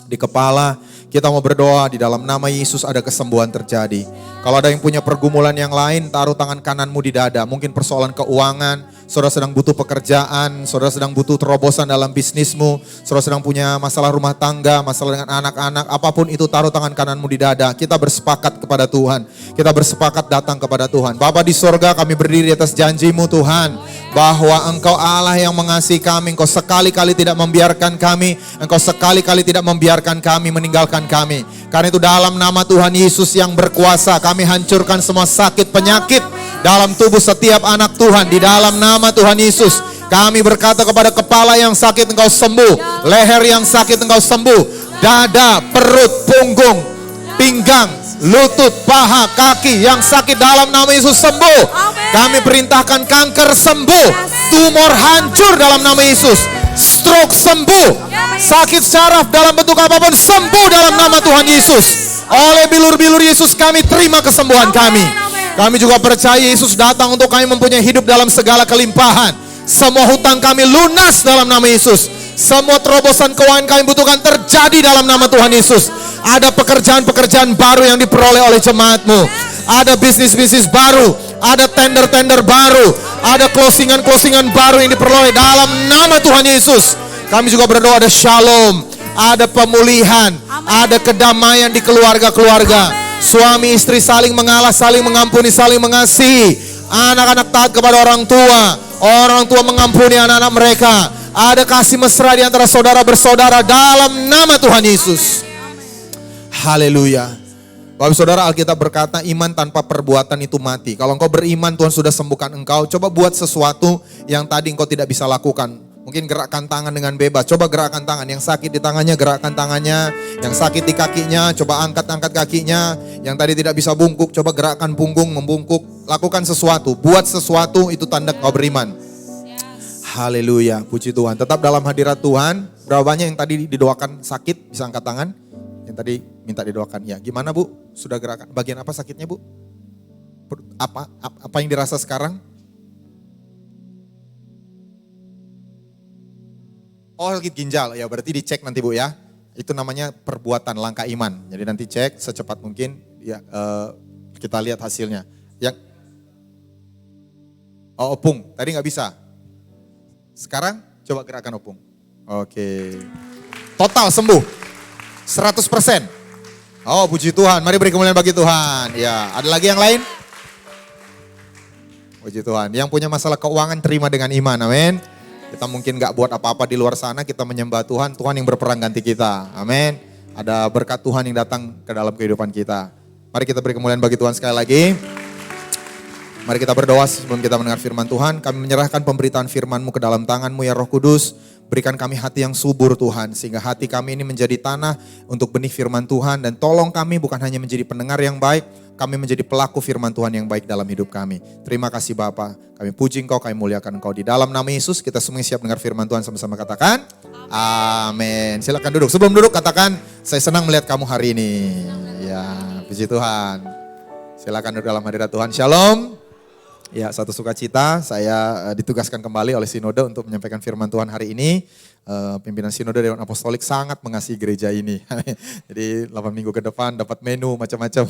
di kepala. Kita mau berdoa di dalam nama Yesus ada kesembuhan terjadi. Kalau ada yang punya pergumulan yang lain, taruh tangan kananmu di dada. Mungkin persoalan keuangan, saudara sedang butuh pekerjaan, saudara sedang butuh terobosan dalam bisnismu, saudara sedang punya masalah rumah tangga, masalah dengan anak-anak, apapun itu taruh tangan kananmu di dada. Kita bersepakat kepada Tuhan, kita bersepakat datang kepada Tuhan. Bapa di sorga, kami berdiri di atas janji-Mu Tuhan, bahwa Engkau Allah yang mengasihi kami, Engkau sekali-kali tidak membiarkan kami, Engkau sekali-kali tidak membiarkan kami meninggalkan kami. Karena itu dalam nama Tuhan Yesus yang berkuasa, kami hancurkan semua sakit penyakit dalam tubuh setiap anak Tuhan. Di dalam nama Tuhan Yesus, kami berkata kepada kepala yang sakit Engkau sembuh, leher yang sakit Engkau sembuh, dada, perut, punggung, pinggang, lutut, paha, kaki yang sakit dalam nama Yesus sembuh. Kami perintahkan kanker sembuh, tumor hancur dalam nama Yesus, stroke sembuh, sakit saraf dalam bentuk apapun sembuh dalam nama Tuhan Yesus. Oleh bilur-bilur Yesus kami terima kesembuhan kami. Kami juga percaya Yesus datang untuk kami mempunyai hidup dalam segala kelimpahan. Semua hutang kami lunas dalam nama Yesus. Semua terobosan keuangan kami butuhkan terjadi dalam nama Tuhan Yesus. Ada pekerjaan-pekerjaan baru yang diperoleh oleh jemaat-Mu. Ada bisnis-bisnis baru. Ada tender-tender baru. Ada closingan-closingan baru yang diperoleh dalam nama Tuhan Yesus. Kami juga berdoa ada shalom. Ada pemulihan. Ada kedamaian di keluarga-keluarga. Suami istri saling mengalah, saling mengampuni, saling mengasihi. Anak-anak taat kepada orang tua. Orang tua mengampuni anak-anak mereka. Ada kasih mesra di antara saudara bersaudara dalam nama Tuhan Yesus. Haleluya. Bapak saudara, Alkitab berkata iman tanpa perbuatan itu mati. Kalau engkau beriman Tuhan sudah sembuhkan engkau, coba buat sesuatu yang tadi engkau tidak bisa lakukan. Mungkin gerakkan tangan dengan bebas. Coba gerakkan tangan. Yang sakit di tangannya, gerakkan tangannya. Yang sakit di kakinya, coba angkat-angkat kakinya. Yang tadi tidak bisa bungkuk, coba gerakkan punggung, membungkuk. Lakukan sesuatu. Buat sesuatu, itu tanda kau beriman. Haleluya, puji Tuhan. Tetap dalam hadirat Tuhan. Berapa banyak yang tadi didoakan sakit, bisa angkat tangan. Yang tadi minta didoakan. Ya, gimana Bu? Sudah gerakan. Bagian apa sakitnya Bu? Apa yang dirasa sekarang? Oh, sakit ginjal. Ya berarti dicek nanti Bu ya. Itu namanya perbuatan langkah iman. Jadi nanti cek secepat mungkin Ya, kita lihat hasilnya. Yang opung, tadi nggak bisa. Sekarang coba gerakan opung. Oke. Total sembuh. 100%. Oh, puji Tuhan. Mari beri kemuliaan bagi Tuhan. Ya, ada lagi yang lain? Puji Tuhan. Yang punya masalah keuangan terima dengan iman. Amin. Kita mungkin gak buat apa-apa di luar sana, kita menyembah Tuhan, Tuhan yang berperang ganti kita. Amin. Ada berkat Tuhan yang datang ke dalam kehidupan kita. Mari kita beri kemuliaan bagi Tuhan sekali lagi. Mari kita berdoa sebelum kita mendengar firman Tuhan. Kami menyerahkan pemberitaan firman-Mu ke dalam tangan-Mu ya Roh Kudus. Berikan kami hati yang subur Tuhan, sehingga hati kami ini menjadi tanah untuk benih firman Tuhan. Dan tolong kami bukan hanya menjadi pendengar yang baik, kami menjadi pelaku firman Tuhan yang baik dalam hidup kami. Terima kasih Bapa, kami puji Engkau, kami muliakan Engkau. Di dalam nama Yesus kita semua siap dengar firman Tuhan, sama-sama katakan amin. Silakan duduk, sebelum duduk katakan, saya senang melihat kamu hari ini. Ya, puji Tuhan. Silakan duduk dalam hadirat Tuhan, shalom. Ya, satu sukacita saya ditugaskan kembali oleh Sinode untuk menyampaikan firman Tuhan hari ini. Pimpinan Sinode Dewan Apostolik sangat mengasihi gereja ini. Jadi 8 minggu ke depan dapat menu macam-macam.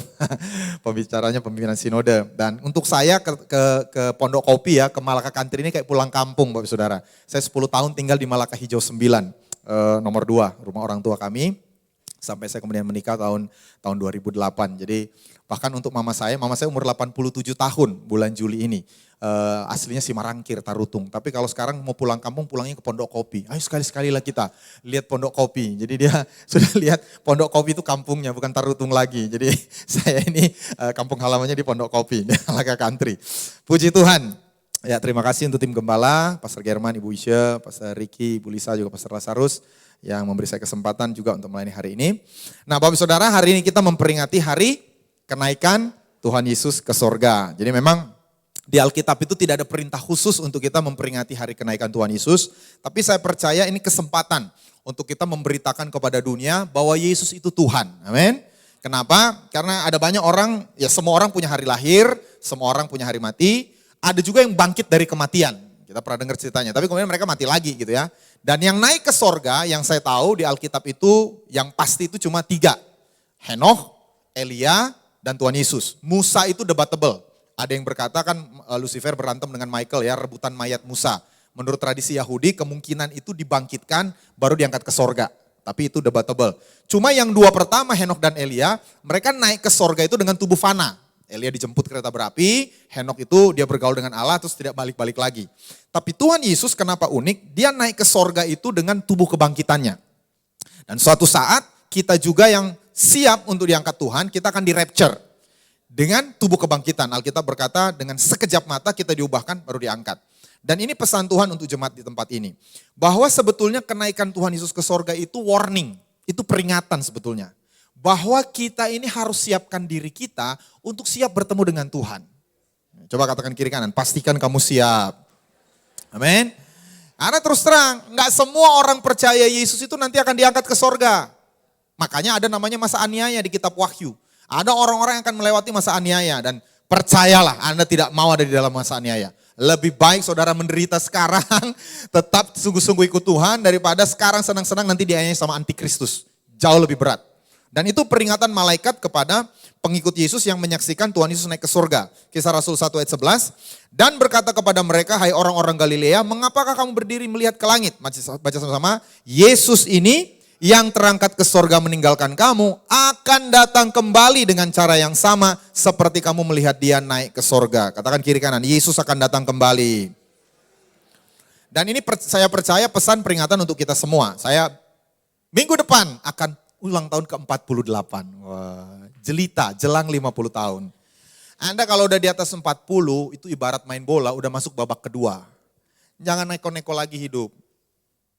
Pembicaranya pimpinan Sinode. Dan untuk saya ke Pondok Kopi ya, ke Malaka Country ini kayak pulang kampung Bapak Saudara. Saya 10 tahun tinggal di Malaka Hijau 9, nomor 2, rumah orang tua kami. Sampai saya kemudian menikah tahun 2008. Jadi bahkan untuk mama saya umur 87 tahun bulan Juli ini. Aslinya si Marangkir, Tarutung. Tapi kalau sekarang mau pulang kampung, pulangnya ke Pondok Kopi. Ayo sekali-sekali lah kita lihat Pondok Kopi. Jadi dia sudah lihat Pondok Kopi itu kampungnya, bukan Tarutung lagi. Jadi saya ini kampung halamannya di Pondok Kopi, di Malaka Country. Puji Tuhan. Ya, terima kasih untuk tim Gembala, Pastor German, Ibu Isya, Pastor Ricky, Ibu Lisa, juga Pastor Lazarus yang memberi saya kesempatan juga untuk melayani hari ini. Nah Bapak Saudara, hari ini kita memperingati hari kenaikan Tuhan Yesus ke sorga. Jadi memang di Alkitab itu tidak ada perintah khusus untuk kita memperingati hari kenaikan Tuhan Yesus. Tapi saya percaya ini kesempatan untuk kita memberitakan kepada dunia bahwa Yesus itu Tuhan. Amin. Kenapa? Karena ada banyak orang, ya semua orang punya hari lahir, semua orang punya hari mati. Ada juga yang bangkit dari kematian. Kita pernah dengar ceritanya, tapi kemudian mereka mati lagi gitu ya. Dan yang naik ke sorga yang saya tahu di Alkitab itu yang pasti itu cuma 3. Henokh, Elia, dan Tuhan Yesus. Musa itu debatable. Ada yang berkata kan Lucifer berantem dengan Michael ya, rebutan mayat Musa. Menurut tradisi Yahudi kemungkinan itu dibangkitkan baru diangkat ke sorga. Tapi itu debatable. Cuma yang 2 pertama Henokh dan Elia, mereka naik ke sorga itu dengan tubuh fana. Elia dijemput kereta berapi, Henokh itu dia bergaul dengan Allah terus tidak balik-balik lagi. Tapi Tuhan Yesus kenapa unik? Dia naik ke sorga itu dengan tubuh kebangkitannya. Dan suatu saat kita juga yang siap untuk diangkat Tuhan, kita akan di-rapture. Dengan tubuh kebangkitan, Alkitab berkata dengan sekejap mata kita diubahkan baru diangkat. Dan ini pesan Tuhan untuk jemaat di tempat ini. Bahwa sebetulnya kenaikan Tuhan Yesus ke sorga itu warning, itu peringatan sebetulnya. Bahwa kita ini harus siapkan diri kita untuk siap bertemu dengan Tuhan. Coba katakan kiri kanan, pastikan kamu siap. Amin. Karena terus terang, gak semua orang percaya Yesus itu nanti akan diangkat ke sorga. Makanya ada namanya masa aniaya di kitab Wahyu. Ada orang-orang yang akan melewati masa aniaya dan percayalah Anda tidak mau ada di dalam masa aniaya. Lebih baik saudara menderita sekarang, tetap sungguh-sungguh ikut Tuhan daripada sekarang senang-senang nanti dianiaya sama antikristus. Jauh lebih berat. Dan itu peringatan malaikat kepada pengikut Yesus yang menyaksikan Tuhan Yesus naik ke surga. Kisah Rasul 1 ayat 11. Dan berkata kepada mereka, hai orang-orang Galilea, mengapakah kamu berdiri melihat ke langit? Baca sama-sama. Yesus ini yang terangkat ke surga meninggalkan kamu akan datang kembali dengan cara yang sama seperti kamu melihat dia naik ke surga. Katakan kiri kanan, Yesus akan datang kembali. Dan ini saya percaya pesan peringatan untuk kita semua. Saya minggu depan akan ulang tahun ke-48. Wah, jelita, jelang 50 tahun. Anda kalau udah di atas 40, itu ibarat main bola, udah masuk babak kedua. Jangan neko-neko lagi hidup.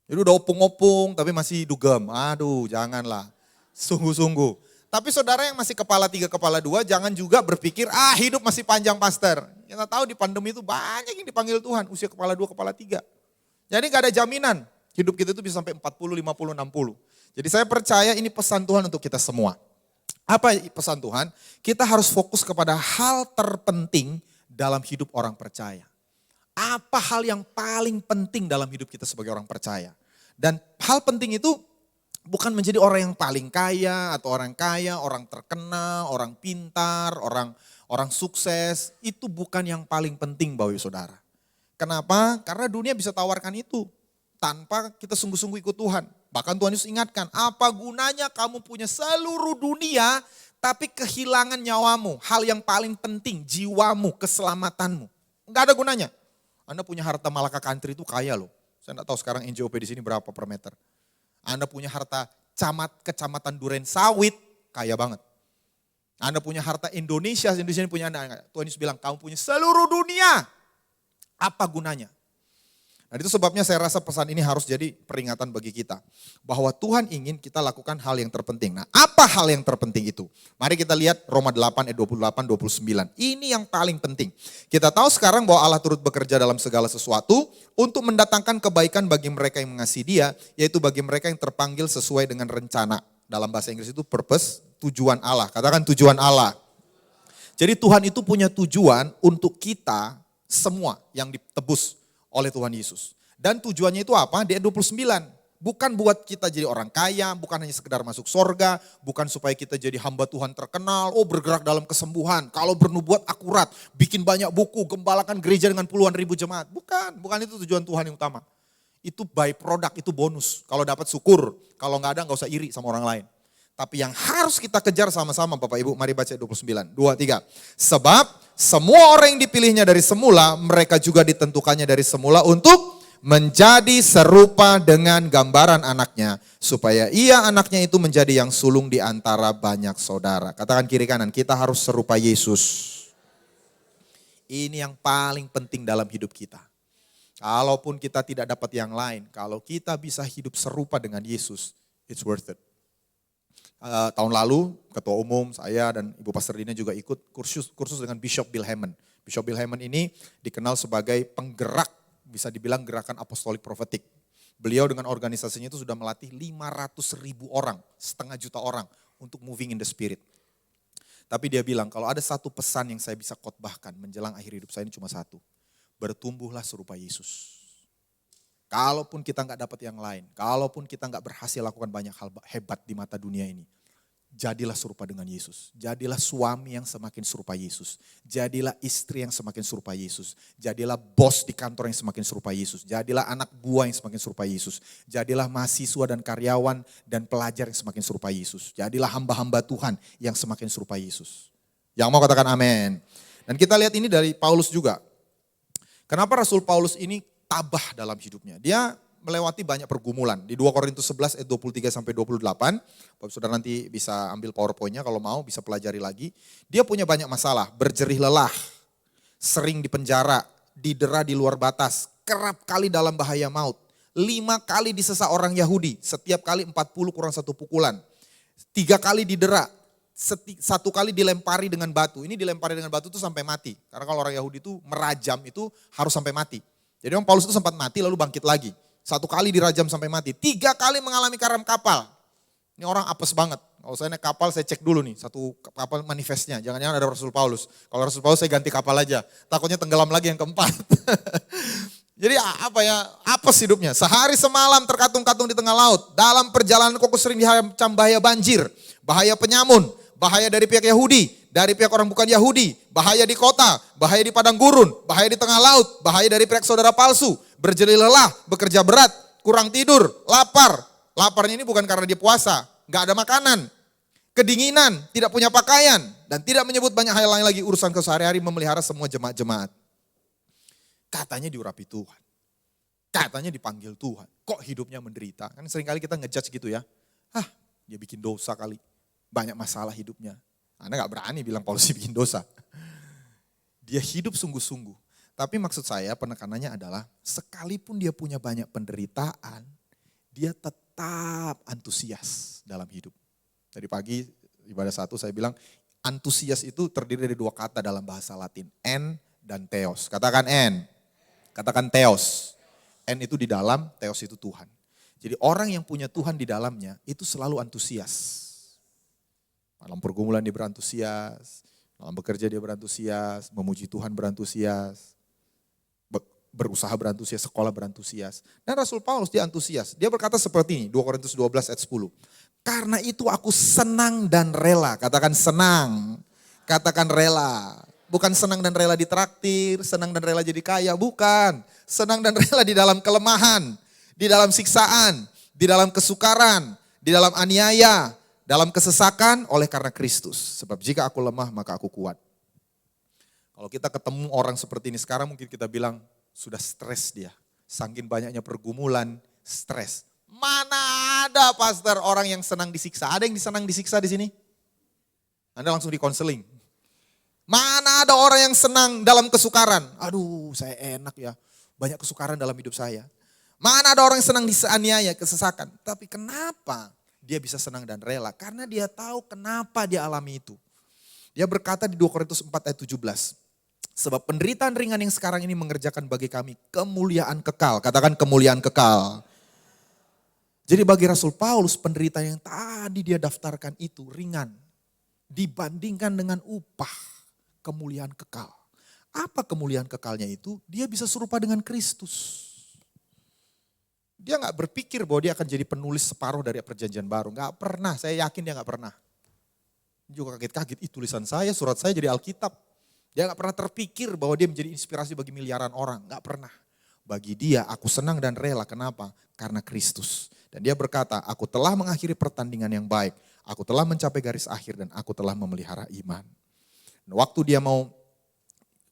Jadi udah opung-opung, tapi masih dugem. Aduh, janganlah. Sungguh-sungguh. Tapi saudara yang masih kepala 3, kepala 2, jangan juga berpikir, hidup masih panjang pastor. Kita tahu di pandemi itu banyak yang dipanggil Tuhan, usia kepala 2, kepala 3. Jadi gak ada jaminan, hidup kita itu bisa sampai 40, 50, 60. Jadi saya percaya ini pesan Tuhan untuk kita semua. Apa pesan Tuhan? Kita harus fokus kepada hal terpenting dalam hidup orang percaya. Apa hal yang paling penting dalam hidup kita sebagai orang percaya? Dan hal penting itu Bukan menjadi orang yang paling kaya atau orang kaya, orang terkenal, orang pintar, orang sukses. Itu bukan yang paling penting Bapak Ibu Saudara. Kenapa? Karena dunia bisa tawarkan itu tanpa kita sungguh-sungguh ikut Tuhan. Bahkan Tuhan Yesus ingatkan, apa gunanya kamu punya seluruh dunia tapi kehilangan nyawamu. Hal yang paling penting, jiwamu, keselamatanmu. Enggak ada gunanya. Anda punya harta Malaka Country itu kaya loh. Saya enggak tahu sekarang NJOP di sini berapa per meter. Anda punya harta kecamatan Duren Sawit, kaya banget. Anda punya harta Indonesia ini punya Anda. Tuhan Yesus bilang, kamu punya seluruh dunia. Apa gunanya? Nah itu sebabnya saya rasa pesan ini harus jadi peringatan bagi kita. Bahwa Tuhan ingin kita lakukan hal yang terpenting. Nah apa hal yang terpenting itu? Mari kita lihat Roma 8 ayat 28-29. Ini yang paling penting. Kita tahu sekarang bahwa Allah turut bekerja dalam segala sesuatu untuk mendatangkan kebaikan bagi mereka yang mengasihi Dia. Yaitu bagi mereka yang terpanggil sesuai dengan rencana. Dalam bahasa Inggris itu purpose, tujuan Allah. Katakan tujuan Allah. Jadi Tuhan itu punya tujuan untuk kita semua yang ditebus oleh Tuhan Yesus. Dan tujuannya itu apa? Di ayat 29. Bukan buat kita jadi orang kaya, bukan hanya sekedar masuk sorga, bukan supaya kita jadi hamba Tuhan terkenal, bergerak dalam kesembuhan. Kalau bernubuat akurat, bikin banyak buku, gembalakan gereja dengan puluhan ribu jemaat. Bukan itu tujuan Tuhan yang utama. Itu by product, itu bonus. Kalau dapat syukur, kalau nggak ada nggak usah iri sama orang lain. Tapi yang harus kita kejar sama-sama Bapak Ibu, mari baca 29, 2, 3. Sebab semua orang yang dipilihnya dari semula, mereka juga ditentukannya dari semula untuk menjadi serupa dengan gambaran anaknya. Supaya ia anaknya itu menjadi yang sulung di antara banyak saudara. Katakan kiri kanan, kita harus serupa Yesus. Ini yang paling penting dalam hidup kita. Kalaupun kita tidak dapat yang lain, kalau kita bisa hidup serupa dengan Yesus, it's worth it. Tahun lalu ketua umum saya dan Ibu Pastor Dina juga ikut kursus dengan Bishop Bill Hamon. Bishop Bill Hamon ini dikenal sebagai penggerak, bisa dibilang gerakan apostolik profetik. Beliau dengan organisasinya itu sudah melatih 500.000 orang, 500.000 orang untuk moving in the spirit. Tapi dia bilang kalau ada satu pesan yang saya bisa khotbahkan menjelang akhir hidup saya ini cuma satu. Bertumbuhlah serupa Yesus. Kalaupun kita nggak dapat yang lain, kalaupun kita nggak berhasil lakukan banyak hal hebat di mata dunia ini, jadilah serupa dengan Yesus. Jadilah suami yang semakin serupa Yesus. Jadilah istri yang semakin serupa Yesus. Jadilah bos di kantor yang semakin serupa Yesus. Jadilah anak buah yang semakin serupa Yesus. Jadilah mahasiswa dan karyawan dan pelajar yang semakin serupa Yesus. Jadilah hamba-hamba Tuhan yang semakin serupa Yesus. Yang mau katakan amin. Dan kita lihat ini dari Paulus juga. Kenapa Rasul Paulus ini tabah dalam hidupnya? Dia melewati banyak pergumulan. Di 2 Korintus 11 ayat 23-28, Bapak Saudara nanti bisa ambil PowerPoint-nya kalau mau, bisa pelajari lagi. Dia punya banyak masalah, berjerih lelah, sering dipenjara, didera di luar batas, kerap kali dalam bahaya maut. 5 kali disesa orang Yahudi, setiap kali 40 kurang 1 pukulan. 3 kali didera, 1 kali dilempari dengan batu. Ini dilempari dengan batu itu sampai mati. Karena kalau orang Yahudi itu merajam itu harus sampai mati. Jadi orang Paulus itu sempat mati lalu bangkit lagi. 1 kali dirajam sampai mati. 3 kali mengalami karam kapal. Ini orang apes banget. Kalau saya naik kapal saya cek dulu nih. 1 kapal manifestnya. Jangan-jangan ada Rasul Paulus. Kalau Rasul Paulus saya ganti kapal aja. Takutnya tenggelam lagi yang keempat. Jadi apes hidupnya. Sehari semalam terkatung-katung di tengah laut. Dalam perjalanan kok sering diancam bahaya banjir. Bahaya penyamun. Bahaya dari pihak Yahudi, dari pihak orang bukan Yahudi, bahaya di kota, bahaya di padang gurun, bahaya di tengah laut, bahaya dari pihak saudara palsu, berjeli lelah, bekerja berat, kurang tidur, lapar. Laparnya ini bukan karena dia puasa, gak ada makanan, kedinginan, tidak punya pakaian, dan tidak menyebut banyak hal lain lagi urusan kesehari-hari memelihara semua jemaat-jemaat. Katanya diurapi Tuhan, katanya dipanggil Tuhan, kok hidupnya menderita? Kan seringkali kita ngejudge gitu ya, dia bikin dosa kali. Banyak masalah hidupnya. Anda gak berani bilang Paulus bikin dosa. Dia hidup sungguh-sungguh. Tapi maksud saya penekanannya adalah sekalipun dia punya banyak penderitaan, dia tetap antusias dalam hidup. Tadi pagi ibadah 1 saya bilang antusias itu terdiri dari 2 kata dalam bahasa Latin. En dan theos. Katakan en. Katakan theos. En itu di dalam, theos itu Tuhan. Jadi orang yang punya Tuhan di dalamnya itu selalu antusias. Dalam pergumulan dia berantusias, dalam bekerja dia berantusias, memuji Tuhan berantusias. berusaha berantusias, sekolah berantusias. Dan Rasul Paulus dia antusias. Dia berkata seperti ini, 2 Korintus 12 ayat 10. Karena itu aku senang dan rela. Katakan senang, katakan rela. Bukan senang dan rela ditraktir, senang dan rela jadi kaya, bukan. Senang dan rela di dalam kelemahan, di dalam siksaan, di dalam kesukaran, di dalam aniaya, dalam kesesakan oleh karena Kristus. Sebab jika aku lemah maka aku kuat. Kalau kita ketemu orang seperti ini sekarang mungkin kita bilang sudah stres dia. Saking banyaknya pergumulan, stres. Mana ada pastor orang yang senang disiksa? Ada yang senang disiksa di sini? Anda langsung di konseling. Mana ada orang yang senang dalam kesukaran? Aduh saya enak ya, banyak kesukaran dalam hidup saya. Mana ada orang yang senang dianiaya, kesesakan. Tapi kenapa dia bisa senang dan rela? Karena dia tahu kenapa dia alami itu. Dia berkata di 2 Korintus 4 ayat 17. Sebab penderitaan ringan yang sekarang ini mengerjakan bagi kami kemuliaan kekal. Katakan kemuliaan kekal. Jadi bagi Rasul Paulus penderitaan yang tadi dia daftarkan itu ringan. Dibandingkan dengan upah kemuliaan kekal. Apa kemuliaan kekalnya itu? Dia bisa serupa dengan Kristus. Dia gak berpikir bahwa dia akan jadi penulis separuh dari perjanjian baru. Gak pernah, saya yakin dia gak pernah. Juga kaget-kaget, tulisan saya, surat saya jadi Alkitab. Dia gak pernah terpikir bahwa dia menjadi inspirasi bagi miliaran orang. Gak pernah. Bagi dia aku senang dan rela. Kenapa? Karena Kristus. Dan dia berkata, aku telah mengakhiri pertandingan yang baik. Aku telah mencapai garis akhir dan aku telah memelihara iman. Dan waktu dia mau,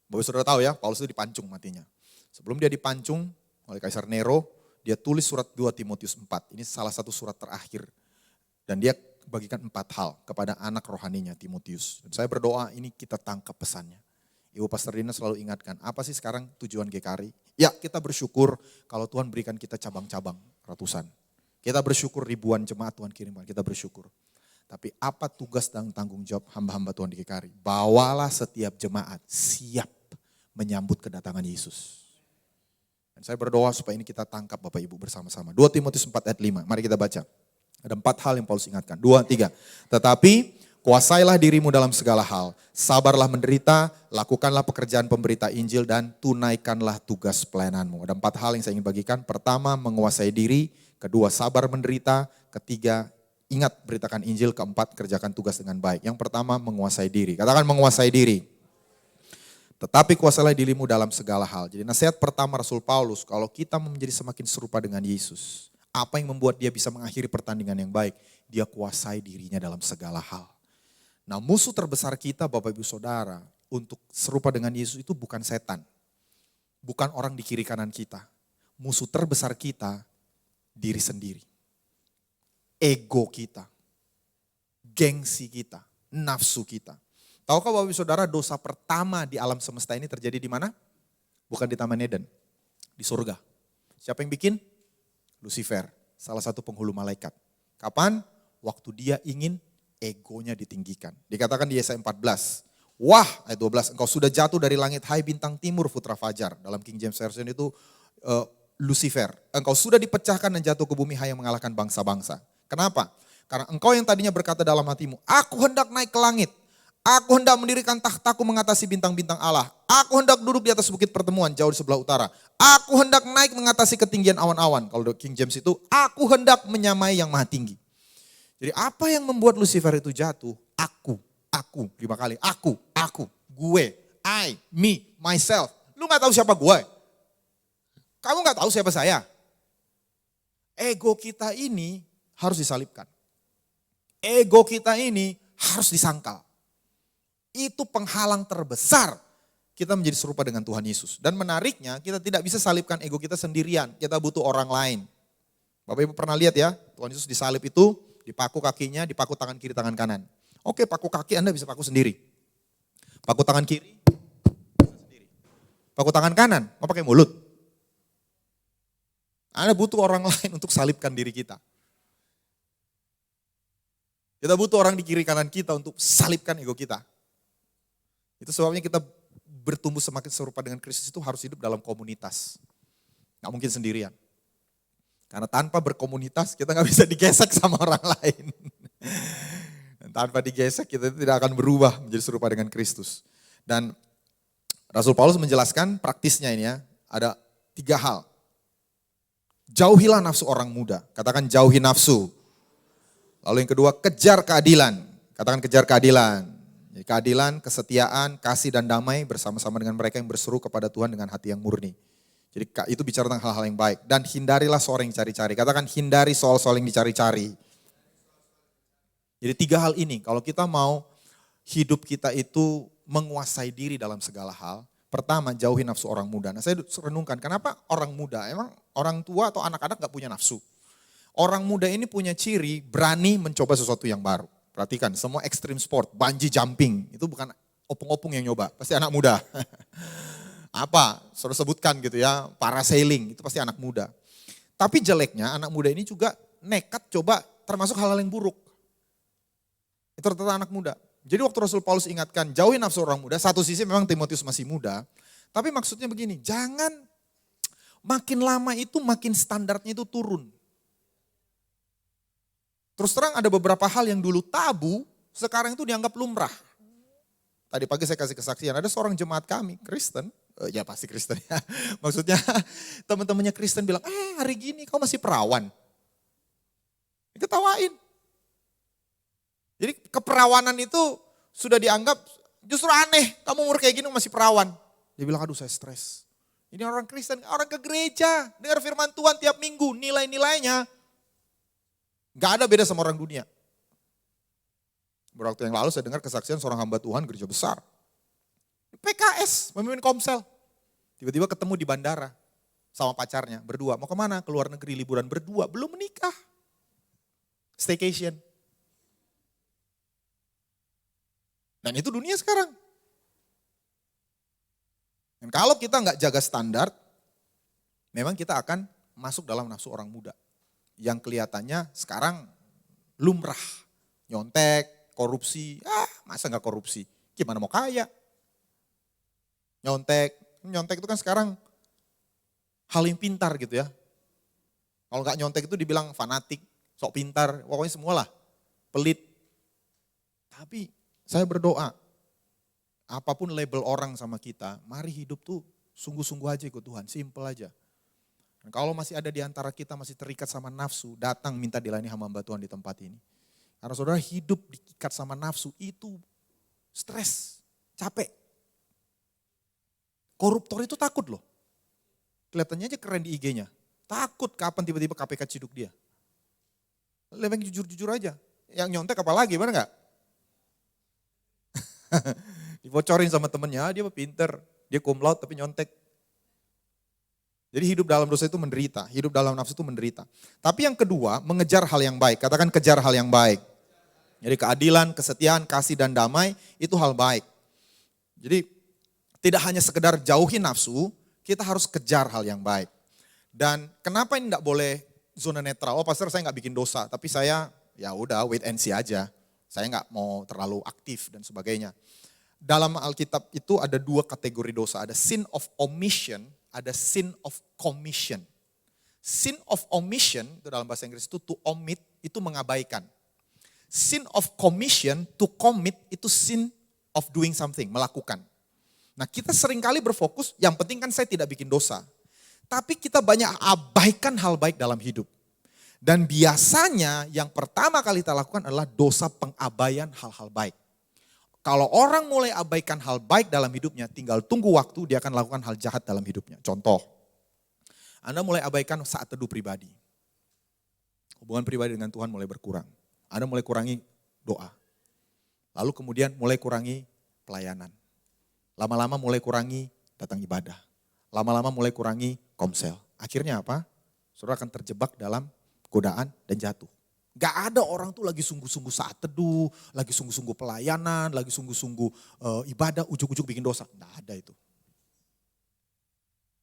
Bapak saudara tahu ya, Paulus itu dipancung matinya. Sebelum dia dipancung oleh Kaisar Nero, dia tulis surat 2 Timotius 4. Ini salah satu surat terakhir. Dan dia bagikan 4 hal kepada anak rohaninya Timotius. Dan saya berdoa ini kita tangkap pesannya. Ibu Pastor Dina selalu ingatkan, apa sih sekarang tujuan GKRI? Ya kita bersyukur kalau Tuhan berikan kita cabang-cabang ratusan. Kita bersyukur ribuan jemaat Tuhan kirimkan, kita bersyukur. Tapi apa tugas dan tanggung jawab hamba-hamba Tuhan di GKRI? Bawalah setiap jemaat siap menyambut kedatangan Yesus. Dan saya berdoa supaya ini kita tangkap Bapak Ibu bersama-sama. 2 Timotius 4 ayat 5, mari kita baca. Ada 4 hal yang Paulus ingatkan, 2, 3. Tetapi kuasailah dirimu dalam segala hal, sabarlah menderita, lakukanlah pekerjaan pemberita Injil dan tunaikanlah tugas pelayananmu. Ada 4 hal yang saya ingin bagikan. Pertama, menguasai diri. Kedua, sabar menderita. Ketiga, ingat beritakan Injil. Keempat, kerjakan tugas dengan baik. Yang pertama, menguasai diri. Katakan menguasai diri. Tetapi kuasailah dirimu dalam segala hal. Jadi nasihat pertama Rasul Paulus, kalau kita menjadi semakin serupa dengan Yesus, apa yang membuat dia bisa mengakhiri pertandingan yang baik? Dia kuasai dirinya dalam segala hal. Nah musuh terbesar kita Bapak Ibu Saudara untuk serupa dengan Yesus itu bukan setan. Bukan orang di kiri kanan kita. Musuh terbesar kita diri sendiri. Ego kita. Gengsi kita. Nafsu kita. Tahukah Bapak Ibu Saudara dosa pertama di alam semesta ini terjadi di mana? Bukan di Taman Eden. Di surga. Siapa yang bikin? Lucifer. Salah satu penghulu malaikat. Kapan? Waktu dia ingin egonya ditinggikan. Dikatakan di Yesaya 14. Wah, ayat 12, engkau sudah jatuh dari langit, hai bintang timur putra fajar. Dalam King James Version itu Lucifer. Engkau sudah dipecahkan dan jatuh ke bumi, hai yang mengalahkan bangsa-bangsa. Kenapa? Karena engkau yang tadinya berkata dalam hatimu, aku hendak naik ke langit. Aku hendak mendirikan tahtaku mengatasi bintang-bintang Allah. Aku hendak duduk di atas bukit pertemuan jauh di sebelah utara. Aku hendak naik mengatasi ketinggian awan-awan. Kalau King James itu, aku hendak menyamai yang maha tinggi. Jadi apa yang membuat Lucifer itu jatuh? Aku, 5 kali. Aku, gue, I, me, myself. Lu gak tahu siapa gue? Kamu gak tahu siapa saya? Ego kita ini harus disalibkan. Ego kita ini harus disangkal. Itu penghalang terbesar kita menjadi serupa dengan Tuhan Yesus. Dan menariknya kita tidak bisa salibkan ego kita sendirian. Kita butuh orang lain. Bapak Ibu pernah lihat ya, Tuhan Yesus disalib itu, dipaku kakinya, dipaku tangan kiri, tangan kanan. Oke, paku kaki Anda bisa paku sendiri. Paku tangan kiri, bisa sendiri. Paku tangan kanan, mau pakai mulut. Anda butuh orang lain untuk salibkan diri kita. Kita butuh orang di kiri kanan kita untuk salibkan ego kita. Itu sebabnya kita bertumbuh semakin serupa dengan Kristus itu harus hidup dalam komunitas. Gak mungkin sendirian. Karena tanpa berkomunitas kita gak bisa digesek sama orang lain. Dan tanpa digesek kita tidak akan berubah menjadi serupa dengan Kristus. Dan Rasul Paulus menjelaskan praktisnya ini ya. Ada 3 hal. Jauhilah nafsu orang muda. Katakan jauhi nafsu. Lalu yang kedua, kejar keadilan. Katakan kejar keadilan. Jadi keadilan, kesetiaan, kasih dan damai bersama-sama dengan mereka yang berseru kepada Tuhan dengan hati yang murni. Jadi itu bicara tentang hal-hal yang baik. Dan hindarilah soal yang dicari-cari. Katakan hindari soal-soal yang dicari-cari. Jadi 3 hal ini, kalau kita mau hidup kita itu menguasai diri dalam segala hal. Pertama, jauhi nafsu orang muda. Nah saya renungkan, kenapa orang muda? Emang orang tua atau anak-anak gak punya nafsu? Orang muda ini punya ciri berani mencoba sesuatu yang baru. Perhatikan, semua extreme sport, bungee jumping, itu bukan opung-opung yang nyoba, pasti anak muda. Apa, suruh sebutkan gitu ya, parasailing, itu pasti anak muda. Tapi jeleknya anak muda ini juga nekat coba termasuk hal-hal yang buruk. Itu rata-rata anak muda. Jadi waktu Rasul Paulus ingatkan, jauhi nafsu orang muda, satu sisi memang Timotius masih muda, tapi maksudnya begini, jangan makin lama itu makin standarnya itu turun. Terus terang ada beberapa hal yang dulu tabu, sekarang itu dianggap lumrah. Tadi pagi saya kasih kesaksian, ada seorang jemaat kami, Kristen, ya pasti Kristen ya. Maksudnya teman-temannya Kristen bilang, hari gini kau masih perawan. Diketawain. Jadi keperawanan itu sudah dianggap justru aneh, kamu umur kayak gini masih perawan. Dia bilang, aduh saya stres. Ini orang Kristen, orang ke gereja, dengar firman Tuhan tiap minggu, nilai-nilainya gak ada beda sama orang dunia. Beberapa waktu yang lalu saya dengar kesaksian seorang hamba Tuhan gereja besar. PKS, memimpin Komsel. Tiba-tiba ketemu di bandara sama pacarnya, berdua. Mau kemana? Ke luar negeri liburan berdua, belum menikah. Staycation. Dan itu dunia sekarang. Dan kalau kita nggak jaga standar, memang kita akan masuk dalam nafsu orang muda. Yang kelihatannya sekarang lumrah, nyontek, korupsi, masa nggak korupsi, gimana mau kaya? Nyontek itu kan sekarang hal yang pintar gitu ya. Kalau nggak nyontek itu dibilang fanatik, sok pintar, pokoknya semualah, pelit. Tapi saya berdoa, apapun label orang sama kita, mari hidup tuh sungguh-sungguh aja ikut Tuhan, simple aja. Dan kalau masih ada di antara kita masih terikat sama nafsu, datang minta dilayani hamba Tuhan di tempat ini. Karena saudara hidup diikat sama nafsu itu stres, capek. Koruptor itu takut loh. Kelihatannya aja keren di IG-nya. Takut kapan tiba-tiba KPK ciduk dia. Lebih jujur-jujur aja. Yang nyontek apalagi, benar gak? Dibocorin sama temennya, dia pinter. Dia cum laude tapi nyontek. Jadi hidup dalam dosa itu menderita, hidup dalam nafsu itu menderita. Tapi yang kedua, mengejar hal yang baik. Katakan kejar hal yang baik. Jadi keadilan, kesetiaan, kasih dan damai itu hal baik. Jadi tidak hanya sekedar jauhi nafsu, kita harus kejar hal yang baik. Dan kenapa ini enggak boleh zona netral? Oh pastor saya enggak bikin dosa, tapi saya ya udah wait and see aja. Saya enggak mau terlalu aktif dan sebagainya. Dalam Alkitab itu ada 2 kategori dosa, ada sin of omission, ada sin of commission. Sin of omission, itu dalam bahasa Inggris itu to omit, itu mengabaikan. Sin of commission, to commit, itu sin of doing something, melakukan. Nah kita seringkali berfokus, yang penting kan saya tidak bikin dosa. Tapi kita banyak abaikan hal baik dalam hidup. Dan biasanya yang pertama kali kita lakukan adalah dosa pengabaian hal-hal baik. Kalau orang mulai abaikan hal baik dalam hidupnya, tinggal tunggu waktu dia akan lakukan hal jahat dalam hidupnya. Contoh, Anda mulai abaikan saat teduh pribadi. Hubungan pribadi dengan Tuhan mulai berkurang. Anda mulai kurangi doa. Lalu kemudian mulai kurangi pelayanan. Lama-lama mulai kurangi datang ibadah. Lama-lama mulai kurangi komsel. Akhirnya apa? Saudara akan terjebak dalam godaan dan jatuh. Gak ada orang tuh lagi sungguh-sungguh saat teduh, lagi sungguh-sungguh pelayanan, lagi sungguh-sungguh ibadah, ujuk-ujuk bikin dosa. Gak ada itu.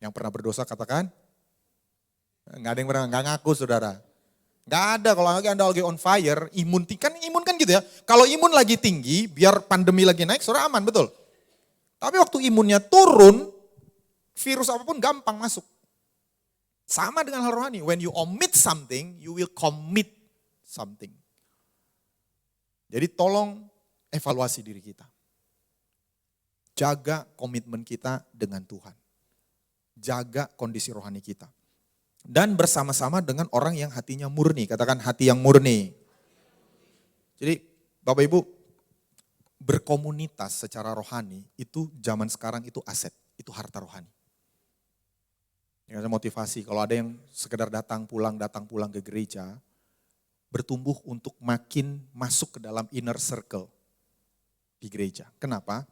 Yang pernah berdosa katakan, gak ada yang pernah, gak ngaku saudara. Gak ada, kalau Anda lagi on fire, imun kan gitu ya. Kalau imun lagi tinggi, biar pandemi lagi naik, saudara aman, betul. Tapi waktu imunnya turun, virus apapun gampang masuk. Sama dengan hal rohani, when you omit something, you will commit something. Jadi tolong evaluasi diri kita. Jaga komitmen kita dengan Tuhan. jaga kondisi rohani kita. Dan bersama-sama dengan orang yang hatinya murni, katakan hati yang murni. Jadi Bapak Ibu, berkomunitas secara rohani itu zaman sekarang itu aset, itu harta rohani. Yang ada motivasi, kalau ada yang sekedar datang pulang ke gereja, bertumbuh untuk makin masuk ke dalam inner circle di gereja. Kenapa?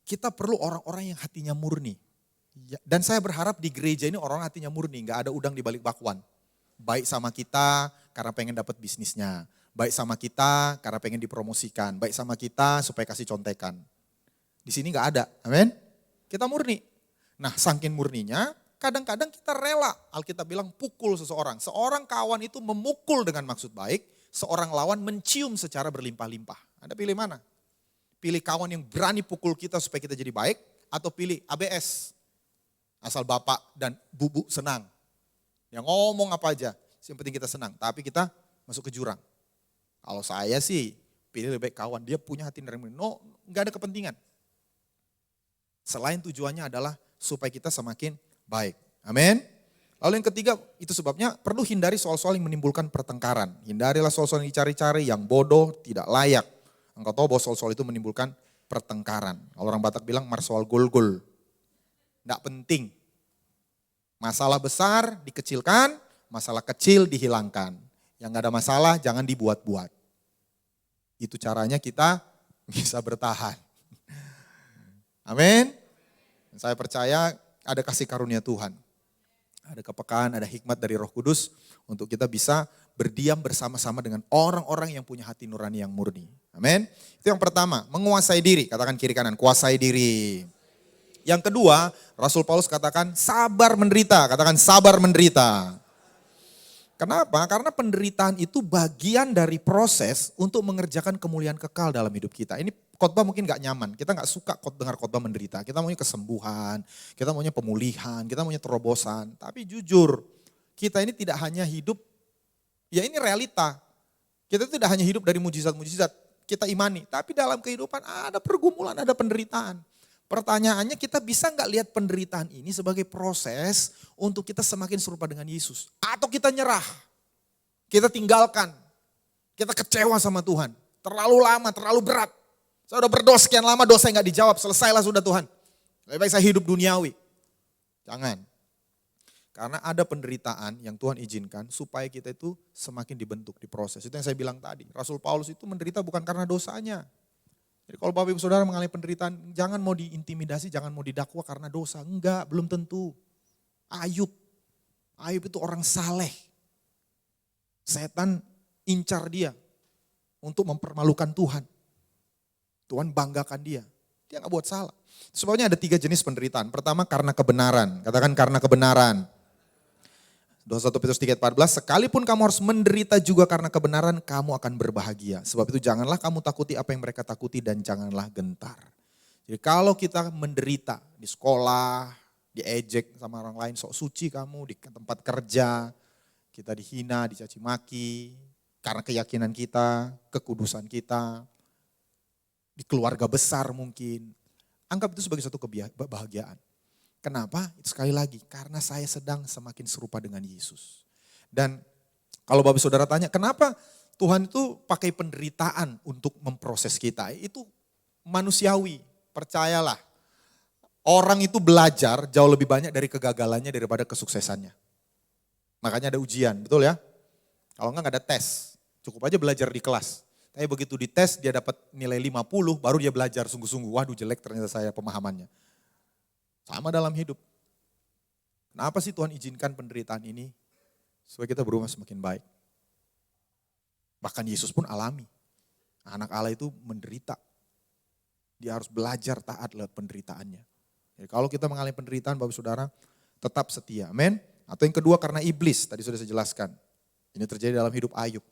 Kita perlu orang-orang yang hatinya murni. Dan saya berharap di gereja ini orang hatinya murni, gak ada udang di balik bakwan. Baik sama kita karena pengen dapat bisnisnya. Baik sama kita karena pengen dipromosikan. Baik sama kita supaya kasih contekan. Di sini gak ada, amin? Kita murni. Nah saking murninya, kadang-kadang kita rela, Alkitab bilang pukul seseorang. Seorang kawan itu memukul dengan maksud baik, seorang lawan mencium secara berlimpah-limpah. Anda pilih mana? Pilih kawan yang berani pukul kita supaya kita jadi baik, atau pilih ABS. Asal bapak dan bubu senang. Yang ngomong apa aja, yang penting kita senang. Tapi kita masuk ke jurang. Kalau saya sih pilih lebih baik kawan, dia punya hati nurani. No, gak ada kepentingan. Selain tujuannya adalah supaya kita semakin baik. Amin. Lalu yang ketiga, itu sebabnya perlu hindari soal-soal yang menimbulkan pertengkaran. Hindarilah soal-soal yang dicari-cari, yang bodoh, tidak layak. Engkau tahu bahwa soal-soal itu menimbulkan pertengkaran. Kalau orang Batak bilang marsoal gol-gol. Tidak penting. Masalah besar dikecilkan, masalah kecil dihilangkan. Yang gak ada masalah jangan dibuat-buat. Itu caranya kita bisa bertahan. Amin. Saya percaya ada kasih karunia Tuhan. Ada kepekaan, ada hikmat dari Roh Kudus untuk kita bisa berdiam bersama-sama dengan orang-orang yang punya hati nurani yang murni. Amin. Itu yang pertama, menguasai diri. Katakan kiri kanan, kuasai diri. Yang kedua, Rasul Paulus katakan sabar menderita. Katakan sabar menderita. Kenapa? Karena penderitaan itu bagian dari proses untuk mengerjakan kemuliaan kekal dalam hidup kita. Ini khotbah mungkin gak nyaman. Kita gak suka dengar khotbah menderita. Kita maunya kesembuhan, kita maunya pemulihan, kita maunya terobosan. Tapi jujur, kita ini tidak hanya hidup, ya ini realita. Kita tidak hanya hidup dari mujizat-mujizat. Kita imani, tapi dalam kehidupan ada pergumulan, ada penderitaan. Pertanyaannya kita bisa nggak lihat penderitaan ini sebagai proses untuk kita semakin serupa dengan Yesus. Atau kita nyerah, kita tinggalkan, kita kecewa sama Tuhan. Terlalu lama, terlalu berat. Saya udah berdosa sekian lama, dosa yang nggak dijawab, selesailah sudah Tuhan. Lebih baik saya hidup duniawi. Jangan. Karena ada penderitaan yang Tuhan izinkan supaya kita itu semakin dibentuk, diproses. Itu yang saya bilang tadi. Rasul Paulus itu menderita bukan karena dosanya. Jadi kalau Bapak Ibu Saudara mengalami penderitaan, jangan mau diintimidasi, jangan mau didakwa karena dosa. Enggak, belum tentu. Ayub itu orang saleh. Setan incar dia untuk mempermalukan Tuhan. Tuhan banggakan dia. Dia gak buat salah. Sebabnya ada 3 jenis penderitaan. Pertama karena kebenaran. Katakan karena kebenaran. 1 Petrus 3:14, sekalipun kamu harus menderita juga karena kebenaran, kamu akan berbahagia. Sebab itu janganlah kamu takuti apa yang mereka takuti dan janganlah gentar. Jadi kalau kita menderita di sekolah, diejek sama orang lain, sok suci kamu, di tempat kerja, kita dihina, dicaci maki, karena keyakinan kita, kekudusan kita, di keluarga besar mungkin. Anggap itu sebagai suatu kebahagiaan. Kenapa? Itu sekali lagi, karena saya sedang semakin serupa dengan Yesus. Dan kalau Bapak Saudara tanya, kenapa Tuhan itu pakai penderitaan untuk memproses kita? Itu manusiawi, percayalah. Orang itu belajar jauh lebih banyak dari kegagalannya daripada kesuksesannya. Makanya ada ujian, betul ya? Kalau enggak ada tes, cukup aja belajar di kelas. Tapi begitu dites dia dapat nilai 50, baru dia belajar sungguh-sungguh. Waduh jelek ternyata saya pemahamannya. Sama dalam hidup. Kenapa sih Tuhan izinkan penderitaan ini? Supaya kita berubah semakin baik. Bahkan Yesus pun alami. Anak Allah itu menderita. Dia harus belajar taat lewat penderitaannya. Jadi kalau kita mengalami penderitaan Bapak Saudara, tetap setia. Amin. Atau yang kedua karena iblis, tadi sudah saya jelaskan. Ini terjadi dalam hidup Ayub.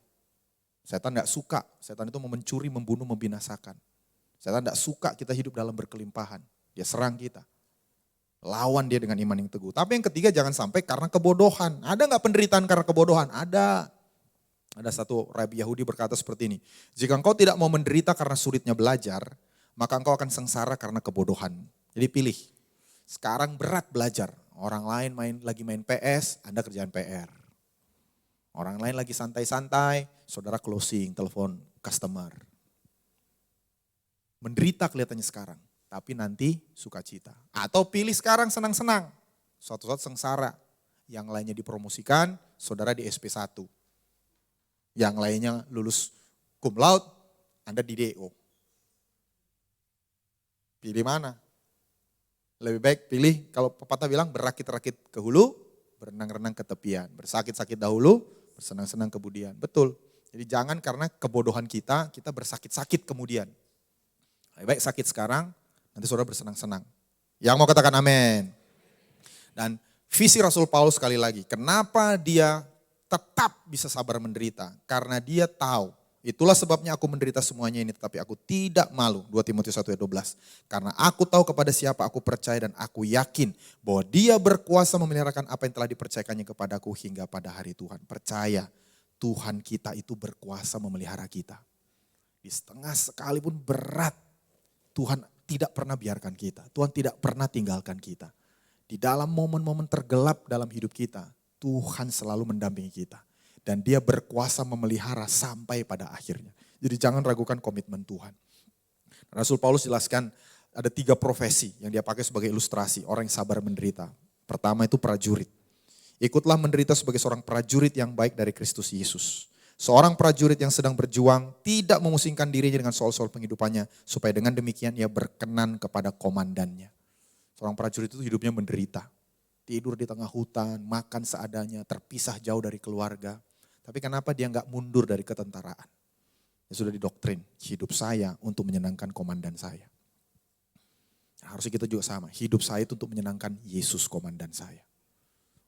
Setan gak suka, setan itu mau mencuri, membunuh, membinasakan. Setan gak suka kita hidup dalam berkelimpahan. Dia serang kita. Lawan dia dengan iman yang teguh. Tapi yang ketiga jangan sampai karena kebodohan. Ada gak penderitaan karena kebodohan? Ada. Ada satu rabi Yahudi berkata seperti ini. Jika engkau tidak mau menderita karena sulitnya belajar, maka engkau akan sengsara karena kebodohan. Jadi pilih. Sekarang berat belajar. Orang lain lagi main PS, Anda kerjaan PR. Orang lain lagi santai-santai, saudara closing, telepon customer. Menderita kelihatannya sekarang, tapi nanti sukacita. Atau pilih sekarang senang-senang, suatu saat sengsara. Yang lainnya dipromosikan, saudara di SP1. Yang lainnya lulus cum laude, Anda di DO. Pilih mana? Lebih baik pilih, kalau pepatah bilang berakit-rakit ke hulu, berenang-renang ke tepian. Bersakit-sakit dahulu, bersenang-senang kemudian. Betul. Jadi jangan karena kebodohan kita bersakit-sakit kemudian. Lebih baik sakit sekarang, nanti saudara bersenang-senang. Yang mau katakan amin. Dan visi Rasul Paulus sekali lagi, kenapa dia tetap bisa sabar menderita? Karena dia tahu, itulah sebabnya aku menderita semuanya ini, tetapi aku tidak malu. 2 Timotius 1 ayat 12. Karena aku tahu kepada siapa aku percaya dan aku yakin bahwa dia berkuasa memeliharakan apa yang telah dipercayakannya kepadaku hingga pada hari Tuhan. Percaya Tuhan kita itu berkuasa memelihara kita. Di setengah sekalipun berat, Tuhan tidak pernah biarkan kita. Tuhan tidak pernah tinggalkan kita. Di dalam momen-momen tergelap dalam hidup kita, Tuhan selalu mendampingi kita. Dan dia berkuasa memelihara sampai pada akhirnya. Jadi jangan ragukan komitmen Tuhan. Rasul Paulus jelaskan ada 3 profesi yang dia pakai sebagai ilustrasi orang yang sabar menderita. Pertama itu prajurit. Ikutlah menderita sebagai seorang prajurit yang baik dari Kristus Yesus. Seorang prajurit yang sedang berjuang tidak memusingkan dirinya dengan soal-soal penghidupannya. Supaya dengan demikian ia berkenan kepada komandannya. Seorang prajurit itu hidupnya menderita. Tidur di tengah hutan, makan seadanya, terpisah jauh dari keluarga. Tapi kenapa dia nggak mundur dari ketentaraan? Ya sudah didoktrin, hidup saya untuk menyenangkan komandan saya. Harusnya kita juga sama, hidup saya itu untuk menyenangkan Yesus komandan saya.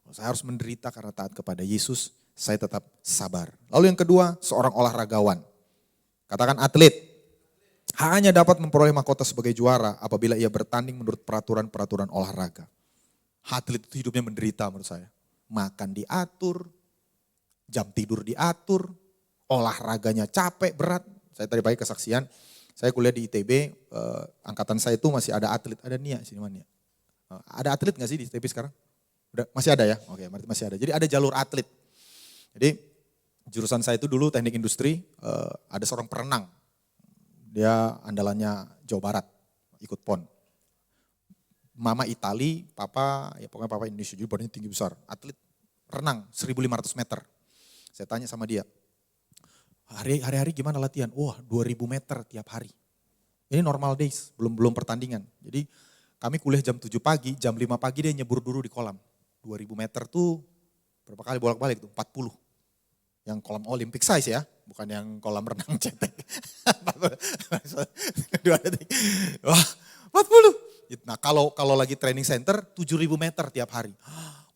Kalau saya harus menderita karena taat kepada Yesus, saya tetap sabar. Lalu yang kedua, seorang olahragawan. Katakan atlet. Hanya dapat memperoleh mahkota sebagai juara apabila ia bertanding menurut peraturan-peraturan olahraga. Atlet itu hidupnya menderita menurut saya. Makan diatur, jam tidur diatur, olahraganya capek, berat. Saya tadi pagi kesaksian, saya kuliah di ITB, angkatan saya itu masih ada atlet, ada Nia, sini mana Nia? Ada atlet gak sih di ITB sekarang? Udah, masih ada ya? Oke, berarti masih ada. Jadi ada jalur atlet. Jadi jurusan saya itu dulu teknik industri, ada seorang perenang. Dia andalannya Jawa Barat, ikut PON. Mama Itali, papa, ya pokoknya papa Indonesia, jadi badannya tinggi besar. Atlet renang 1.500 meter. Saya tanya sama dia, hari-hari gimana latihan? Wah 2.000 meter tiap hari. Ini normal days, belum pertandingan. Jadi kami kuliah jam 7 pagi, jam 5 pagi dia nyebur dulu di kolam. 2.000 meter tuh berapa kali bolak-balik tuh? 40. Yang kolam Olympic size ya, bukan yang kolam renang cetek. Wah 40. Nah kalau lagi training center 7.000 meter tiap hari.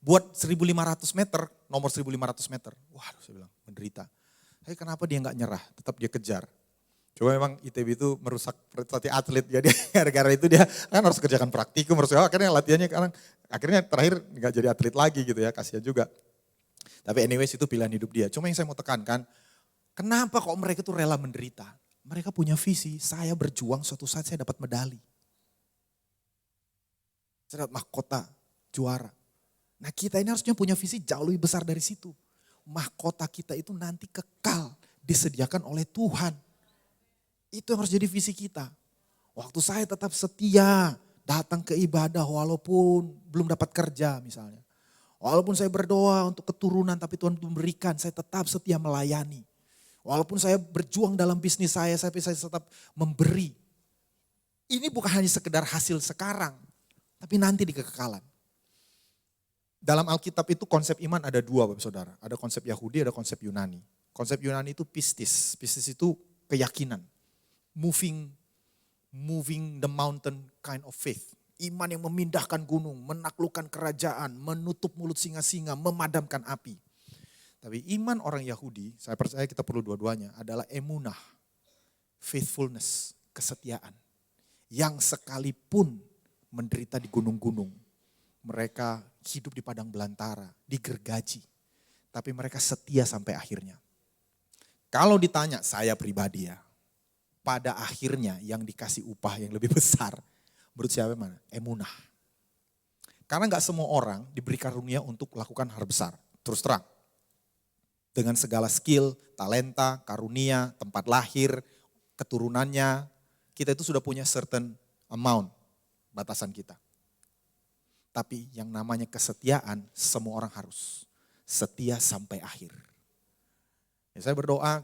Buat 1.500 meter, nomor 1.500 meter. Waduh saya bilang menderita. Tapi kenapa dia gak nyerah, tetap dia kejar. Coba memang ITB itu merusak prestasi atlet. Jadi gara-gara itu dia kan harus kerjakan praktikum. Akhirnya latihannya akhirnya terakhir gak jadi atlet lagi gitu ya, kasihan juga. Tapi anyways itu pilihan hidup dia. Cuma yang saya mau tekankan, kenapa kok mereka tuh rela menderita? Mereka punya visi, saya berjuang suatu saat saya dapat medali. Saya dapat mahkota, juara. Nah kita ini harusnya punya visi jauh lebih besar dari situ. Mahkota kita itu nanti kekal, disediakan oleh Tuhan. Itu yang harus jadi visi kita. Waktu saya tetap setia, datang ke ibadah walaupun belum dapat kerja misalnya. Walaupun saya berdoa untuk keturunan tapi Tuhan memberikan, saya tetap setia melayani. Walaupun saya berjuang dalam bisnis saya tetap memberi. Ini bukan hanya sekedar hasil sekarang, tapi nanti di kekekalan. Dalam Alkitab itu konsep iman ada 2 Bapak Saudara. Ada konsep Yahudi, ada konsep Yunani. Konsep Yunani itu pistis. Pistis itu keyakinan. Moving the mountain kind of faith. Iman yang memindahkan gunung, menaklukkan kerajaan, menutup mulut singa-singa, memadamkan api. Tapi iman orang Yahudi, saya percaya kita perlu dua-duanya, adalah emunah, faithfulness, kesetiaan. Yang sekalipun menderita di gunung-gunung, mereka hidup di padang belantara, digergaji. Tapi mereka setia sampai akhirnya. Kalau ditanya saya pribadi ya, pada akhirnya yang dikasih upah yang lebih besar, menurut siapa mana? Emunah. Karena gak semua orang diberi karunia untuk lakukan hal besar. Terus terang. Dengan segala skill, talenta, karunia, tempat lahir, keturunannya. Kita itu sudah punya certain amount, batasan kita. Tapi yang namanya kesetiaan, semua orang harus setia sampai akhir. Ya, saya berdoa,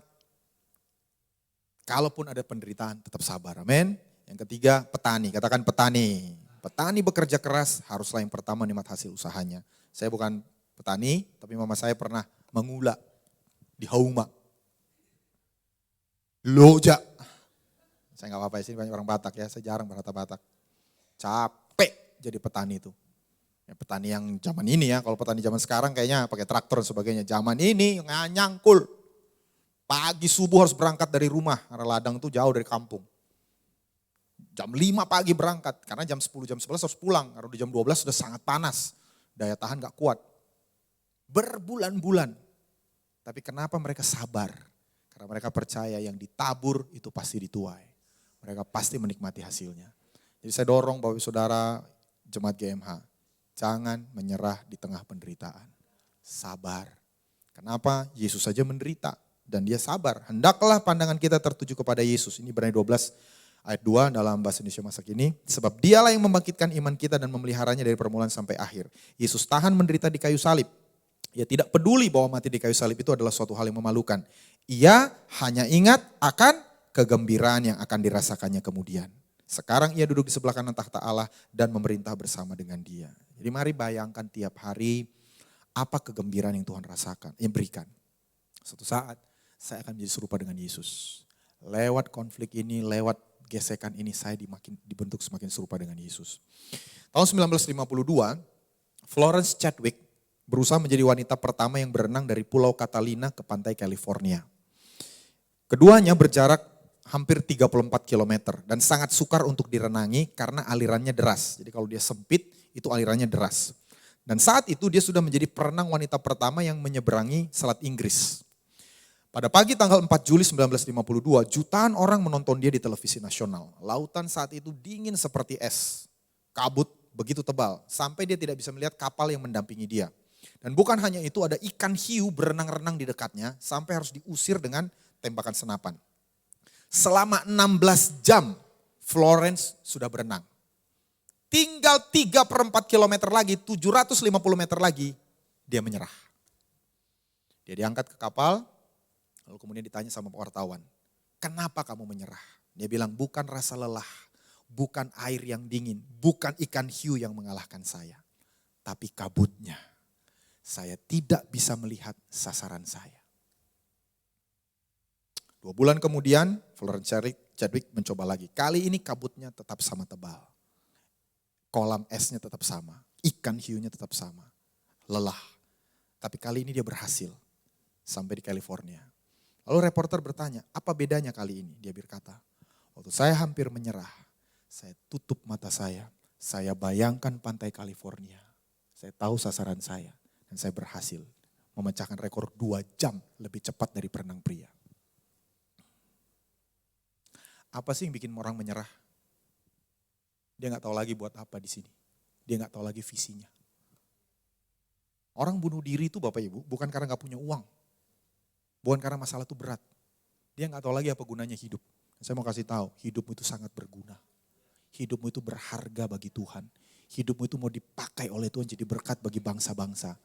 kalaupun ada penderitaan tetap sabar, amin. Yang ketiga, petani, katakan petani. Petani bekerja keras, haruslah yang pertama nikmat hasil usahanya. Saya bukan petani, tapi mama saya pernah mengula di Hauma. Loja. Saya gak apa-apa, sini banyak orang Batak ya, saya jarang berkata Batak. Capek jadi petani itu. Ya, petani yang zaman ini ya, kalau petani zaman sekarang kayaknya pakai traktor dan sebagainya. Zaman ini nyangkul. Pagi subuh harus berangkat dari rumah, karena ladang itu jauh dari kampung. Jam 5 pagi berangkat, karena jam 10, jam 11 harus pulang. Karena di jam 12 sudah sangat panas, daya tahan gak kuat. Berbulan-bulan. Tapi kenapa mereka sabar? Karena mereka percaya yang ditabur itu pasti dituai. Mereka pasti menikmati hasilnya. Jadi saya dorong Bapak Ibu Saudara Jemaat GMH. Jangan menyerah di tengah penderitaan. Sabar. Kenapa? Yesus saja menderita dan dia sabar. Hendaklah pandangan kita tertuju kepada Yesus. Ini Ibrani 12 ayat 2 dalam bahasa Indonesia masa kini. Sebab dialah yang membangkitkan iman kita dan memeliharanya dari permulaan sampai akhir. Yesus tahan menderita di kayu salib. Ia tidak peduli bahwa mati di kayu salib itu adalah suatu hal yang memalukan. Ia hanya ingat akan kegembiraan yang akan dirasakannya kemudian. Sekarang ia duduk di sebelah kanan tahta Allah dan memerintah bersama dengan dia. Jadi mari bayangkan tiap hari apa kegembiraan yang Tuhan rasakan, yang berikan. Suatu saat saya akan menjadi serupa dengan Yesus. Lewat konflik ini, lewat gesekan ini saya dibentuk semakin serupa dengan Yesus. Tahun 1952, Florence Chadwick berusaha menjadi wanita pertama yang berenang dari Pulau Catalina ke pantai California. Keduanya berjarak hampir 34 km dan sangat sukar untuk direnangi karena alirannya deras. Jadi kalau dia sempit itu alirannya deras. Dan saat itu dia sudah menjadi perenang wanita pertama yang menyeberangi Selat Inggris. Pada pagi tanggal 4 Juli 1952 jutaan orang menonton dia di televisi nasional. Lautan saat itu dingin seperti es, kabut begitu tebal sampai dia tidak bisa melihat kapal yang mendampingi dia. Dan bukan hanya itu, ada ikan hiu berenang-renang di dekatnya sampai harus diusir dengan tembakan senapan. Selama 16 jam Florence sudah berenang. Tinggal 3/4 kilometer lagi, 750 meter lagi, dia menyerah. Dia diangkat ke kapal, lalu kemudian ditanya sama wartawan, kenapa kamu menyerah? Dia bilang, bukan rasa lelah, bukan air yang dingin, bukan ikan hiu yang mengalahkan saya. Tapi kabutnya, saya tidak bisa melihat sasaran saya. 2 bulan kemudian, Florence Chadwick mencoba lagi. Kali ini kabutnya tetap sama tebal. Kolam esnya tetap sama. Ikan hiunya tetap sama. Lelah. Tapi kali ini dia berhasil. Sampai di California. Lalu reporter bertanya, apa bedanya kali ini? Dia berkata, waktu saya hampir menyerah, saya tutup mata saya bayangkan pantai California. Saya tahu sasaran saya. Dan saya berhasil memecahkan rekor 2 jam lebih cepat dari perenang pria. Apa sih yang bikin orang menyerah? Dia gak tahu lagi buat apa di sini. Dia gak tahu lagi visinya. Orang bunuh diri itu Bapak Ibu bukan karena gak punya uang. Bukan karena masalah itu berat. Dia gak tahu lagi apa gunanya hidup. Saya mau kasih tahu, hidupmu itu sangat berguna. Hidupmu itu berharga bagi Tuhan. Hidupmu itu mau dipakai oleh Tuhan jadi berkat bagi bangsa-bangsa.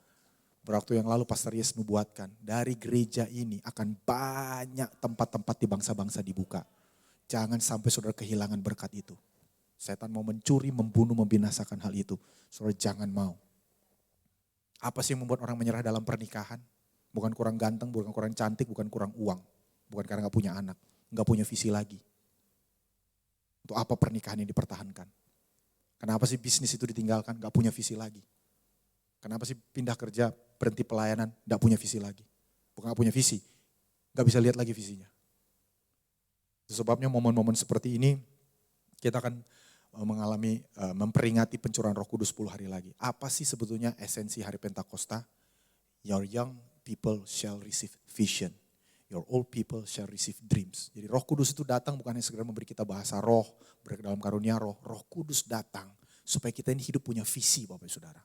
Waktu yang lalu Pastor Yes nubuatkan, dari gereja ini akan banyak tempat-tempat di bangsa-bangsa dibuka. Jangan sampai saudara kehilangan berkat itu. Setan mau mencuri, membunuh, membinasakan hal itu. Saudara jangan mau. Apa sih yang membuat orang menyerah dalam pernikahan? Bukan kurang ganteng, bukan kurang cantik, bukan kurang uang. Bukan karena gak punya anak, gak punya visi lagi. Untuk apa pernikahan yang dipertahankan? Kenapa sih bisnis itu ditinggalkan, gak punya visi lagi? Kenapa sih pindah kerja, berhenti pelayanan, gak punya visi lagi? Bukan gak punya visi, gak bisa lihat lagi visinya. Sebabnya momen-momen seperti ini kita akan memperingati pencurahan Roh Kudus 10 hari lagi. Apa sih sebetulnya esensi hari Pentakosta? Your young people shall receive vision. Your old people shall receive dreams. Jadi Roh Kudus itu datang bukan hanya sekedar memberi kita bahasa roh, dalam karunia roh. Roh Kudus datang supaya kita ini hidup punya visi Bapak Saudara.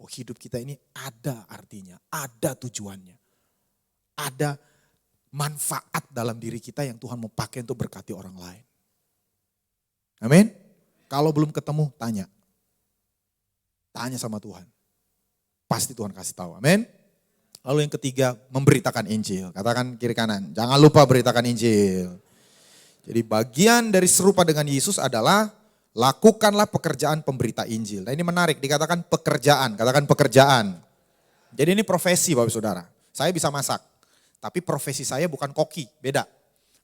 Oh, hidup kita ini ada artinya, ada tujuannya. Ada manfaat dalam diri kita yang Tuhan mau pakai untuk berkati orang lain. Amin. Kalau belum ketemu, tanya. Tanya sama Tuhan. Pasti Tuhan kasih tahu. Amin. Lalu yang ketiga, memberitakan Injil. Katakan kiri kanan, jangan lupa beritakan Injil. Jadi bagian dari serupa dengan Yesus adalah lakukanlah pekerjaan pemberita Injil. Nah ini menarik, dikatakan pekerjaan. Katakan pekerjaan. Jadi ini profesi Bapak Saudara. Saya bisa masak. Tapi profesi saya bukan koki, beda.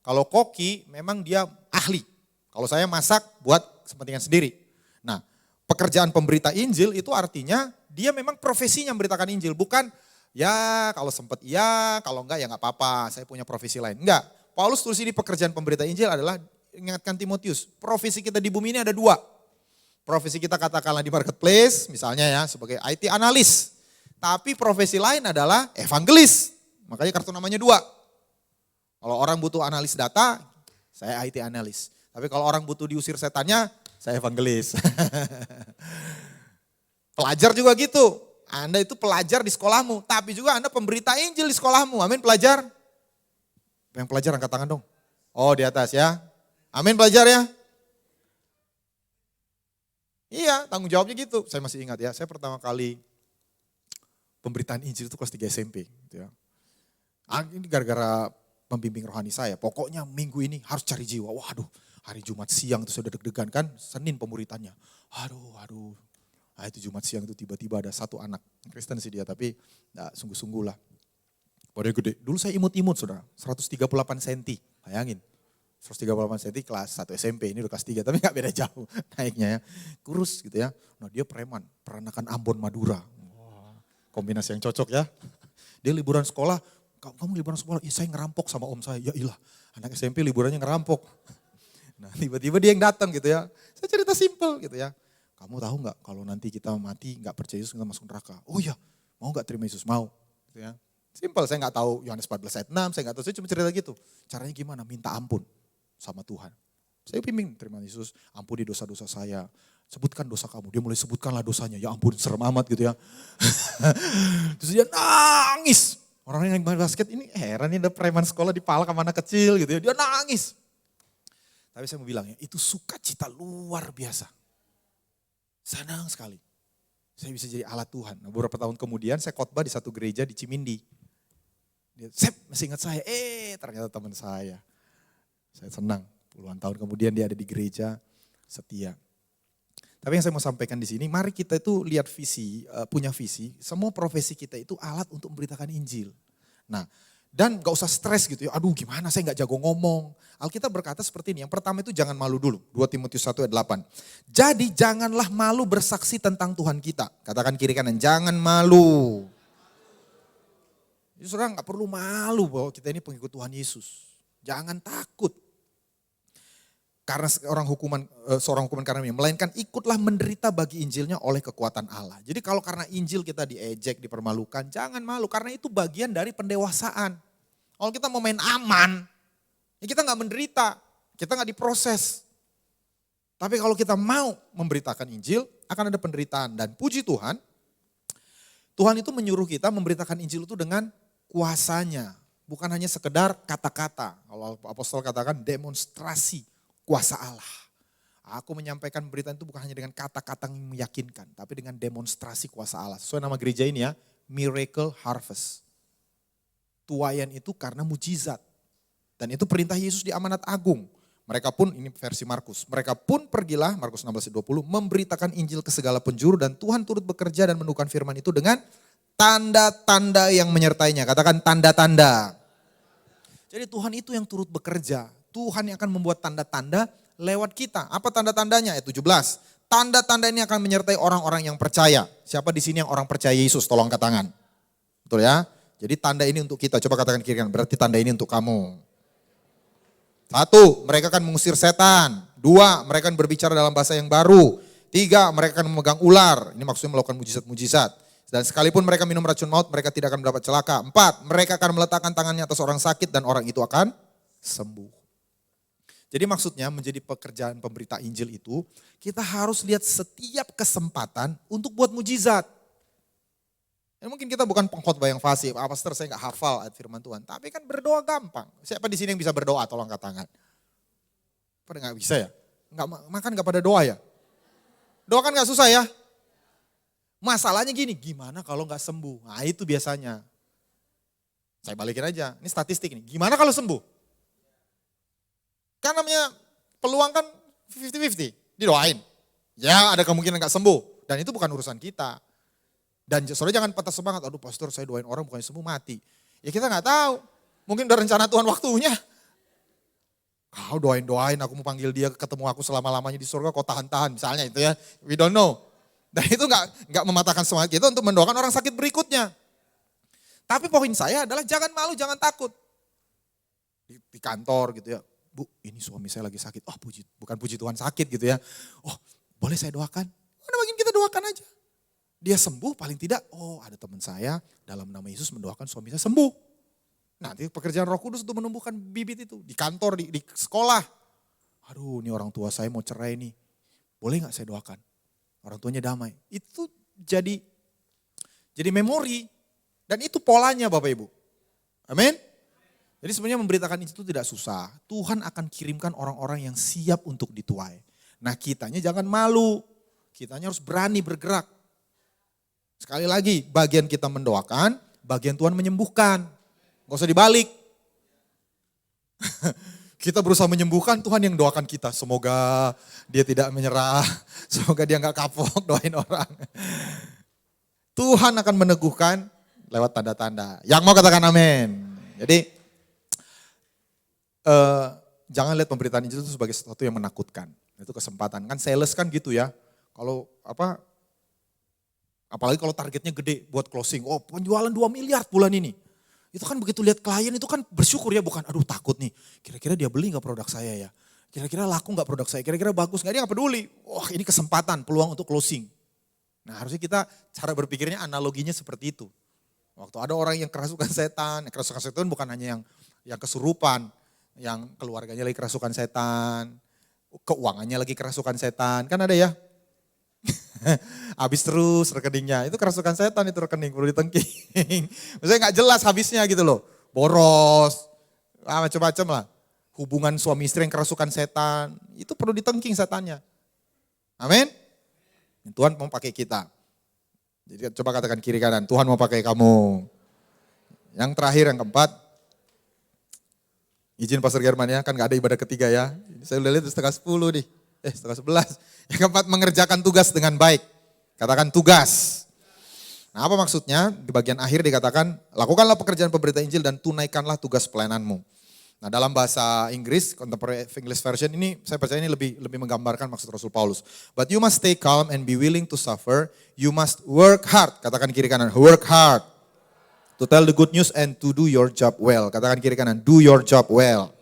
Kalau koki memang dia ahli. Kalau saya masak buat kepentingan sendiri. Nah, pekerjaan pemberita Injil itu artinya dia memang profesinya memberitakan Injil. Bukan ya kalau sempat iya, kalau enggak ya enggak apa-apa, saya punya profesi lain. Enggak, Paulus tulis ini pekerjaan pemberita Injil adalah ingatkan Timotius. Profesi kita di bumi ini ada dua. Profesi kita katakanlah di marketplace misalnya ya sebagai IT analis. Tapi profesi lain adalah evangelis. Makanya kartu namanya 2. Kalau orang butuh analis data, saya IT analis. Tapi kalau orang butuh diusir setannya, saya evangelis. Pelajar juga gitu. Anda itu pelajar di sekolahmu, tapi juga Anda pemberita Injil di sekolahmu. Amin pelajar. Yang pelajar angkat tangan dong. Oh di atas ya. Amin pelajar ya. Iya tanggung jawabnya gitu. Saya masih ingat ya, saya pertama kali pemberitaan Injil itu kelas 3 SMP. Gitu ya. Ini gara-gara pembimbing rohani saya, pokoknya minggu ini harus cari jiwa. Waduh, hari Jumat siang itu sudah deg-degan kan, Senin pemuritannya. Aduh. Nah itu Jumat siang itu tiba-tiba ada satu anak, Kristen sih dia tapi nah, sungguh-sungguh lah. Badannya gede, dulu saya imut-imut saudara, 138 cm, bayangin. 138 cm kelas 1 SMP, ini udah kelas 3 tapi gak beda jauh naiknya ya. Kurus gitu ya, nah dia preman, peranakan Ambon Madura. Wah, kombinasi yang cocok ya. Dia liburan sekolah, kamu liburan sekolah, ya saya ngerampok sama om saya. Ya ilah, anak SMP liburannya ngerampok. Nah tiba-tiba dia yang datang gitu ya. Saya cerita simpel gitu ya. Kamu tahu gak kalau nanti kita mati gak percaya Yesus kita masuk neraka. Oh iya, mau gak terima Yesus? Mau. Gitu ya. Simpel, saya gak tahu Yohanes 14 ayat 6, saya gak tahu, saya cuma cerita gitu. Caranya gimana? Minta ampun sama Tuhan. Saya pimpin terima Yesus, ampuni dosa-dosa saya. Sebutkan dosa kamu, dia mulai sebutkanlah dosanya. Ya ampun, serem amat gitu ya. Terus dia nangis. Orang yang main basket ini heran ini ada preman sekolah dipalak sama anak kecil gitu ya. Dia nangis. Tapi saya mau bilang ya itu sukacita luar biasa. Senang sekali. Saya bisa jadi alat Tuhan. Nah, beberapa tahun kemudian saya khotbah di satu gereja di Cimindi. Dia, Sep masih ingat saya. Ternyata teman saya. Saya senang. Puluhan tahun kemudian dia ada di gereja setia. Tapi yang saya mau sampaikan di sini, mari kita itu lihat visi, punya visi. Semua profesi kita itu alat untuk memberitakan Injil. Nah, dan gak usah stres gitu ya. Aduh gimana saya gak jago ngomong. Alkitab berkata seperti ini. Yang pertama itu jangan malu dulu. 2 Timotius 1 ayat 8. Jadi janganlah malu bersaksi tentang Tuhan kita. Katakan kiri kanan, jangan malu. Jadi saudara gak perlu malu bahwa kita ini pengikut Tuhan Yesus. Jangan takut. Karena seorang hukuman karena ini, melainkan ikutlah menderita bagi Injilnya oleh kekuatan Allah. Jadi kalau karena Injil kita diejek, dipermalukan, jangan malu karena itu bagian dari pendewasaan. Kalau kita mau main aman, ya kita gak menderita, kita gak diproses. Tapi kalau kita mau memberitakan Injil, akan ada penderitaan. Dan puji Tuhan, Tuhan itu menyuruh kita memberitakan Injil itu dengan kuasanya. Bukan hanya sekedar kata-kata. Kalau apostol katakan demonstrasi kuasa Allah. Aku menyampaikan berita itu bukan hanya dengan kata-kata yang meyakinkan, tapi dengan demonstrasi kuasa Allah. Sesuai nama gereja ini ya, Miracle Harvest. Tuayan itu karena mujizat. Dan itu perintah Yesus di amanat agung. Mereka pun, ini versi Markus, mereka pun pergilah, Markus 16:20, memberitakan Injil ke segala penjuru dan Tuhan turut bekerja dan meneguhkan firman itu dengan tanda-tanda yang menyertainya. Katakan tanda-tanda. Jadi Tuhan itu yang turut bekerja. Tuhan yang akan membuat tanda-tanda lewat kita. Apa tanda-tandanya? Ayat 17. Tanda-tanda ini akan menyertai orang-orang yang percaya. Siapa di sini yang orang percaya Yesus? Tolong angkat tangan. Betul ya? Jadi tanda ini untuk kita. Coba katakan kiri kanan. Berarti tanda ini untuk kamu. 1, mereka akan mengusir setan. 2, mereka akan berbicara dalam bahasa yang baru. 3, mereka akan memegang ular. Ini maksudnya melakukan mujizat-mujizat. Dan sekalipun mereka minum racun maut, mereka tidak akan mendapat celaka. 4, mereka akan meletakkan tangannya atas orang sakit dan orang itu akan sembuh. Jadi maksudnya menjadi pekerjaan pemberita Injil itu, kita harus lihat setiap kesempatan untuk buat mujizat. Ya, mungkin kita bukan pengkhotbah yang fasih, pastor saya nggak hafal ayat firman Tuhan. Tapi kan berdoa gampang. Siapa di sini yang bisa berdoa? Tolong angkat tangan. Pada nggak bisa ya? Makan nggak pada doa ya? Doa kan nggak susah ya? Masalahnya gini, gimana kalau nggak sembuh? Nah itu biasanya. Saya balikin aja, ini statistik nih. Gimana kalau sembuh? Kan namanya peluang kan 50-50, didoain. Ya ada kemungkinan gak sembuh, dan itu bukan urusan kita. Dan saudara jangan patah semangat, aduh pastor saya doain orang bukannya sembuh mati. Ya kita gak tahu, mungkin udah rencana Tuhan waktunya. Kau doain, aku mau panggil dia ketemu aku selama-lamanya di surga, kau tahan-tahan misalnya itu ya. We don't know. Dan itu gak mematahkan semangat kita untuk mendoakan orang sakit berikutnya. Tapi poin saya adalah jangan malu, jangan takut. Di kantor gitu ya. Bu, ini suami saya lagi sakit. Oh, bukan puji Tuhan sakit gitu ya. Oh, boleh saya doakan? Udah makin kita doakan aja. Dia sembuh paling tidak, oh ada teman saya dalam nama Yesus mendoakan suami saya sembuh. Nanti pekerjaan Roh Kudus untuk menumbuhkan bibit itu. Di kantor, di sekolah. Aduh, ini orang tua saya mau cerai nih. Boleh gak saya doakan? Orang tuanya damai. Itu jadi memori. Dan itu polanya Bapak Ibu. Amin. Jadi sebenarnya memberitakan itu tidak susah. Tuhan akan kirimkan orang-orang yang siap untuk dituai. Nah kitanya jangan malu. Kitanya harus berani bergerak. Sekali lagi, bagian kita mendoakan, bagian Tuhan menyembuhkan. Gak usah dibalik. Kita berusaha menyembuhkan, Tuhan yang doakan kita. Semoga dia tidak menyerah. Semoga dia gak kapok doain orang. Tuhan akan meneguhkan lewat tanda-tanda. Yang mau katakan amin. Jadi jangan lihat pemberitaan Injil itu sebagai sesuatu yang menakutkan. Itu kesempatan. Kan sales kan gitu ya. Kalau apalagi kalau targetnya gede buat closing. Oh penjualan 2 miliar bulan ini. Itu kan begitu lihat klien itu kan bersyukur ya. Bukan aduh takut nih. Kira-kira dia beli gak produk saya ya. Kira-kira laku gak produk saya. Kira-kira bagus gak, dia gak peduli. Wah ini kesempatan, peluang untuk closing. Nah harusnya kita cara berpikirnya analoginya seperti itu. Waktu ada orang yang kerasukan setan. Kerasukan setan bukan hanya yang kesurupan. Yang keluarganya lagi kerasukan setan, keuangannya lagi kerasukan setan, kan ada ya. Habis terus rekeningnya, itu kerasukan setan itu rekening, perlu ditengking. Maksudnya gak jelas habisnya gitu loh, boros, macam-macam lah. Hubungan suami istri yang kerasukan setan, itu perlu ditengking setannya. Amin. Tuhan mau pakai kita. Jadi coba katakan kiri kanan, Tuhan mau pakai kamu. Yang terakhir, yang keempat, izin Pastor German ya, kan gak ada ibadah ketiga ya. Saya udah lihat 9:30 nih, 9:11. Yang keempat, mengerjakan tugas dengan baik. Katakan tugas. Nah apa maksudnya? Di bagian akhir dikatakan, lakukanlah pekerjaan pemberita Injil dan tunaikanlah tugas pelayananmu. Nah dalam bahasa Inggris, Contemporary English Version ini, saya percaya ini lebih menggambarkan maksud Rasul Paulus. But you must stay calm and be willing to suffer. You must work hard. Katakan kiri kanan, work hard. To tell the good news and to do your job well. Katakan kiri kanan, do your job well.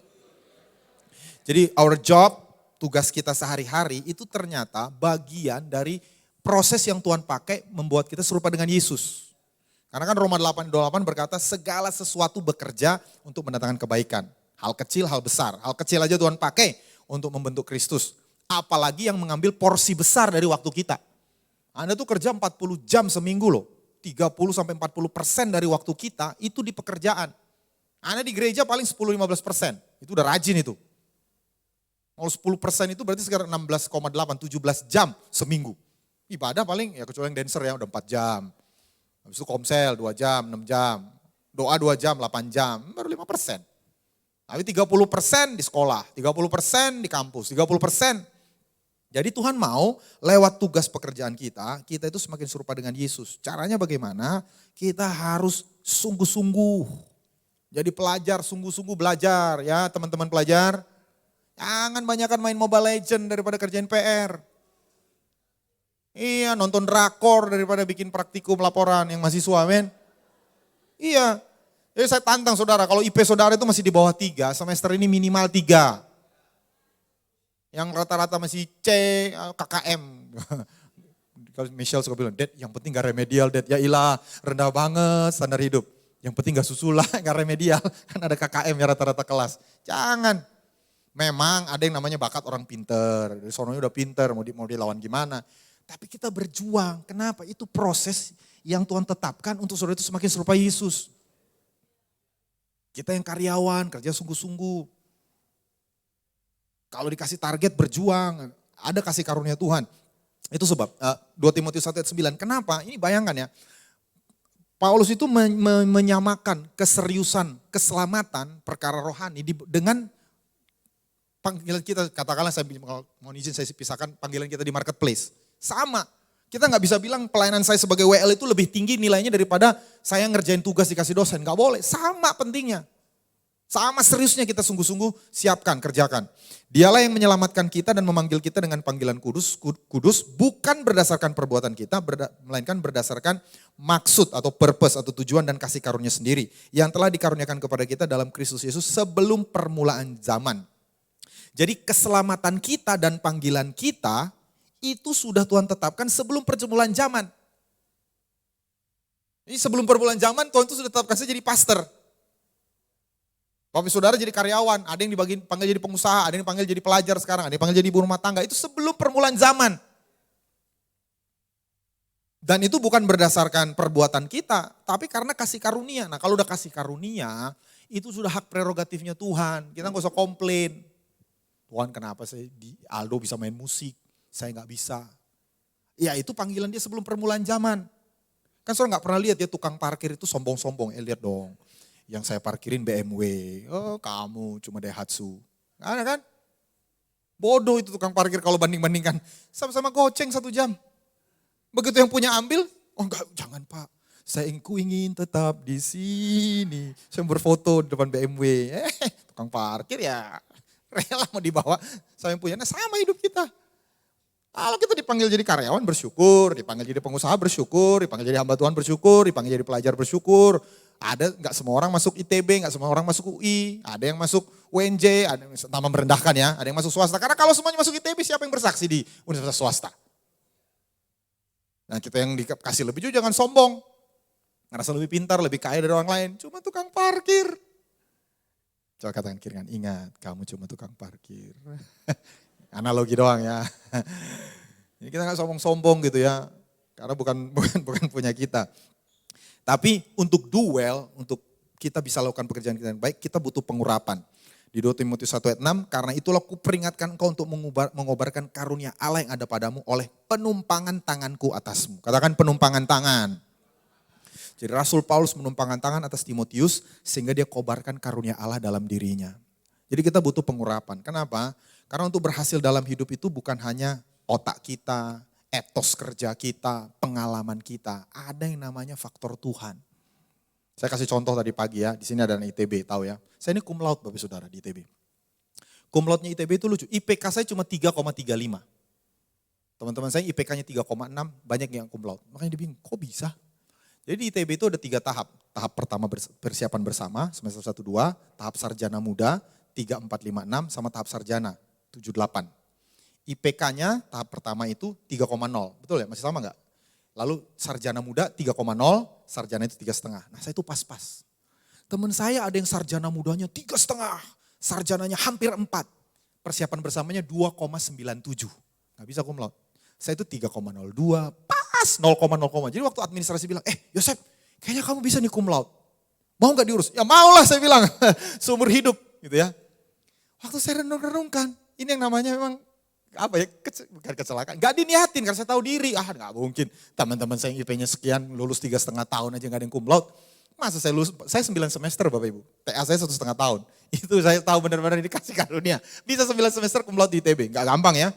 Jadi our job, tugas kita sehari-hari itu ternyata bagian dari proses yang Tuhan pakai membuat kita serupa dengan Yesus. Karena kan Roma 8:28 berkata segala sesuatu bekerja untuk mendatangkan kebaikan. Hal kecil, hal besar. Hal kecil aja Tuhan pakai untuk membentuk Kristus. Apalagi yang mengambil porsi besar dari waktu kita. Anda tuh kerja 40 jam seminggu loh. 30-40% dari waktu kita itu di pekerjaan. Anda di gereja paling 10-15%. Itu udah rajin itu. Kalau 10% itu berarti sekitar 16,8, 17 jam seminggu. Ibadah paling ya kecuali yang dancer ya udah 4 jam. Habis itu komsel 2 jam, 6 jam. Doa 2 jam, 8 jam, baru 5%. Tapi 30% di sekolah, 30% di kampus, 30%. Jadi Tuhan mau lewat tugas pekerjaan kita itu semakin serupa dengan Yesus. Caranya bagaimana? Kita harus sungguh-sungguh. Jadi pelajar, sungguh-sungguh belajar ya teman-teman pelajar. Jangan banyakkan main Mobile Legends daripada kerjain PR. Iya nonton drakor daripada bikin praktikum laporan yang mahasiswa men. Iya, jadi saya tantang saudara kalau IP saudara itu masih di bawah 3, semester ini minimal 3. Yang rata-rata masih C, KKM. Kalau Michelle suka bilang, Dad yang penting gak remedial, Dad. Ya ilah, rendah banget standar hidup. Yang penting gak susulan, gak remedial. Kan ada KKM ya rata-rata kelas. Jangan. Memang ada yang namanya bakat orang pinter. Dari sononya udah pinter, mau dilawan gimana. Tapi kita berjuang. Kenapa? Itu proses yang Tuhan tetapkan untuk saudara itu semakin serupa Yesus. Kita yang karyawan, kerja sungguh-sungguh. Kalau dikasih target berjuang, ada kasih karunia Tuhan. Itu sebab 2 Timotius 1 ayat 9. Kenapa? Ini bayangkan ya. Paulus itu menyamakan keseriusan, keselamatan, perkara rohani dengan panggilan kita. Katakanlah saya mau izin saya pisahkan panggilan kita di marketplace. Sama. Kita nggak bisa bilang pelayanan saya sebagai WL itu lebih tinggi nilainya daripada saya ngerjain tugas dikasih dosen. Nggak boleh. Sama pentingnya. Sama seriusnya kita sungguh-sungguh siapkan, kerjakan. Dialah yang menyelamatkan kita dan memanggil kita dengan panggilan kudus bukan berdasarkan perbuatan kita, melainkan berdasarkan maksud atau purpose atau tujuan dan kasih karunia sendiri. Yang telah dikaruniakan kepada kita dalam Kristus Yesus sebelum permulaan zaman. Jadi keselamatan kita dan panggilan kita itu sudah Tuhan tetapkan sebelum permulaan zaman. Jadi sebelum permulaan zaman Tuhan itu sudah tetapkan saya jadi pastor. Bapak saudara jadi karyawan, ada yang panggil jadi pengusaha, ada yang panggil jadi pelajar sekarang, ada yang panggil jadi ibu rumah tangga. Itu sebelum permulaan zaman. Dan itu bukan berdasarkan perbuatan kita, tapi karena kasih karunia. Nah kalau udah kasih karunia, itu sudah hak prerogatifnya Tuhan. Kita gak usah komplain. Tuhan kenapa saya di Aldo bisa main musik, saya gak bisa. Ya itu panggilan dia sebelum permulaan zaman. Kan saudara gak pernah lihat ya tukang parkir itu sombong-sombong, lihat dong. Yang saya parkirin BMW, oh kamu cuma Daihatsu. Gak ada kan? Bodoh itu tukang parkir kalau banding-bandingkan. Sama-sama goceng 1 jam. Begitu yang punya ambil, oh enggak, jangan Pak. Saya ingin tetap di sini. Saya berfoto di depan BMW. Tukang parkir ya rela mau dibawa sama yang punya. Nah sama hidup kita. Kalau kita dipanggil jadi karyawan bersyukur, dipanggil jadi pengusaha bersyukur, dipanggil jadi hamba Tuhan bersyukur, dipanggil jadi pelajar bersyukur. Ada nggak semua orang masuk ITB, nggak semua orang masuk UI, ada yang masuk UNJ, ada yang tambah merendahkan ya, ada yang masuk swasta. Karena kalau semuanya masuk ITB siapa yang bersaksi di universitas swasta? Nah kita yang dikasih lebih juga jangan sombong. Ngerasa lebih pintar, lebih kaya dari orang lain. Cuma tukang parkir. Coba katakan kiri kan, ingat kamu cuma tukang parkir. Analogi doang ya. Ini kita nggak sombong-sombong gitu ya. Karena bukan punya kita. Tapi untuk duel, untuk kita bisa lakukan pekerjaan kita yang baik, kita butuh pengurapan. Di 2 Timotius 1 ayat 6, karena itulah kuperingatkan engkau untuk mengobarkan karunia Allah yang ada padamu oleh penumpangan tanganku atasmu. Katakan penumpangan tangan. Jadi Rasul Paulus menumpangkan tangan atas Timotius sehingga dia kobarkan karunia Allah dalam dirinya. Jadi kita butuh pengurapan. Kenapa? Karena untuk berhasil dalam hidup itu bukan hanya otak kita, etos kerja kita, pengalaman kita. Ada yang namanya faktor Tuhan. Saya kasih contoh tadi pagi ya, di sini ada anak ITB, tahu ya. Saya ini cum laude Bapak Saudara di ITB. Cum laude-nya ITB itu lucu, IPK saya cuma 3,35. Teman-teman saya IPK-nya 3,6, banyak yang cum laude. Makanya dia bingung, kok bisa? Jadi di ITB itu ada 3 tahap. Tahap pertama persiapan bersama, semester 1-2, tahap sarjana muda, 3-4-5-6, sama tahap sarjana, 7-8. IPK-nya tahap pertama itu 3,0, betul ya? Masih sama enggak? Lalu sarjana muda 3,0, sarjana itu 3,5. Nah saya itu pas-pas. Teman saya ada yang sarjana mudanya 3,5, sarjananya hampir 4. Persiapan bersamanya 2,97. Gak bisa cum laude. Saya itu 3,02, pas 0,0. Jadi waktu administrasi bilang, Yosep kayaknya kamu bisa nih cum laude. Mau gak diurus? Ya maulah saya bilang, seumur hidup gitu ya. Waktu saya renung-renungkan, ini yang namanya memang apa ya, bukan kecelakaan, gak diniatin karena saya tahu diri, gak mungkin. Teman-teman saya yang IP-nya sekian, lulus 3,5 tahun aja gak ada yang cum laude. Masa saya lulus, saya 9 semester Bapak Ibu, TA saya 1,5 tahun. Itu saya tahu benar-benar dikasih karunia. Bisa 9 semester cum laude di ITB, gak gampang ya.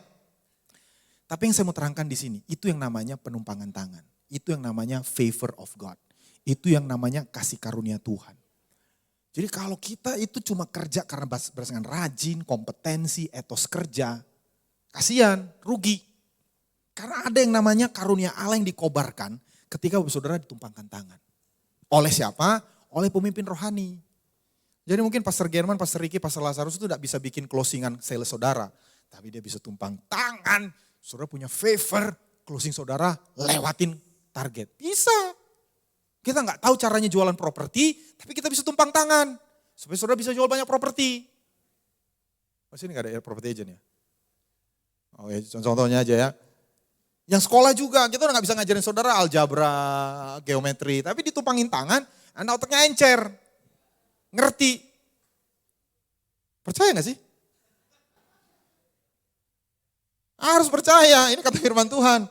Tapi yang saya mau terangkan di sini, itu yang namanya penumpangan tangan. Itu yang namanya favor of God. Itu yang namanya kasih karunia Tuhan. Jadi kalau kita itu cuma kerja karena berdasarkan rajin, kompetensi, etos kerja, kasihan, rugi. Karena ada yang namanya karunia Allah yang dikobarkan ketika saudara ditumpangkan tangan. Oleh siapa? Oleh pemimpin rohani. Jadi mungkin Pastor German, Pastor Ricky, Pastor Lazarus itu tidak bisa bikin closingan sales saudara. Tapi dia bisa tumpang tangan, saudara punya favor, closing saudara lewatin target. Bisa. Kita nggak tahu caranya jualan properti, tapi kita bisa tumpang tangan. Supaya saudara bisa jual banyak properti. Oh, sini gak ada property agent ya? Oh ya, contohnya aja ya. Yang sekolah juga, kita udah gak bisa ngajarin saudara algebra, geometri. Tapi ditumpangin tangan, Anda otaknya encer. Ngerti. Percaya gak sih? Harus percaya, ini kata firman Tuhan.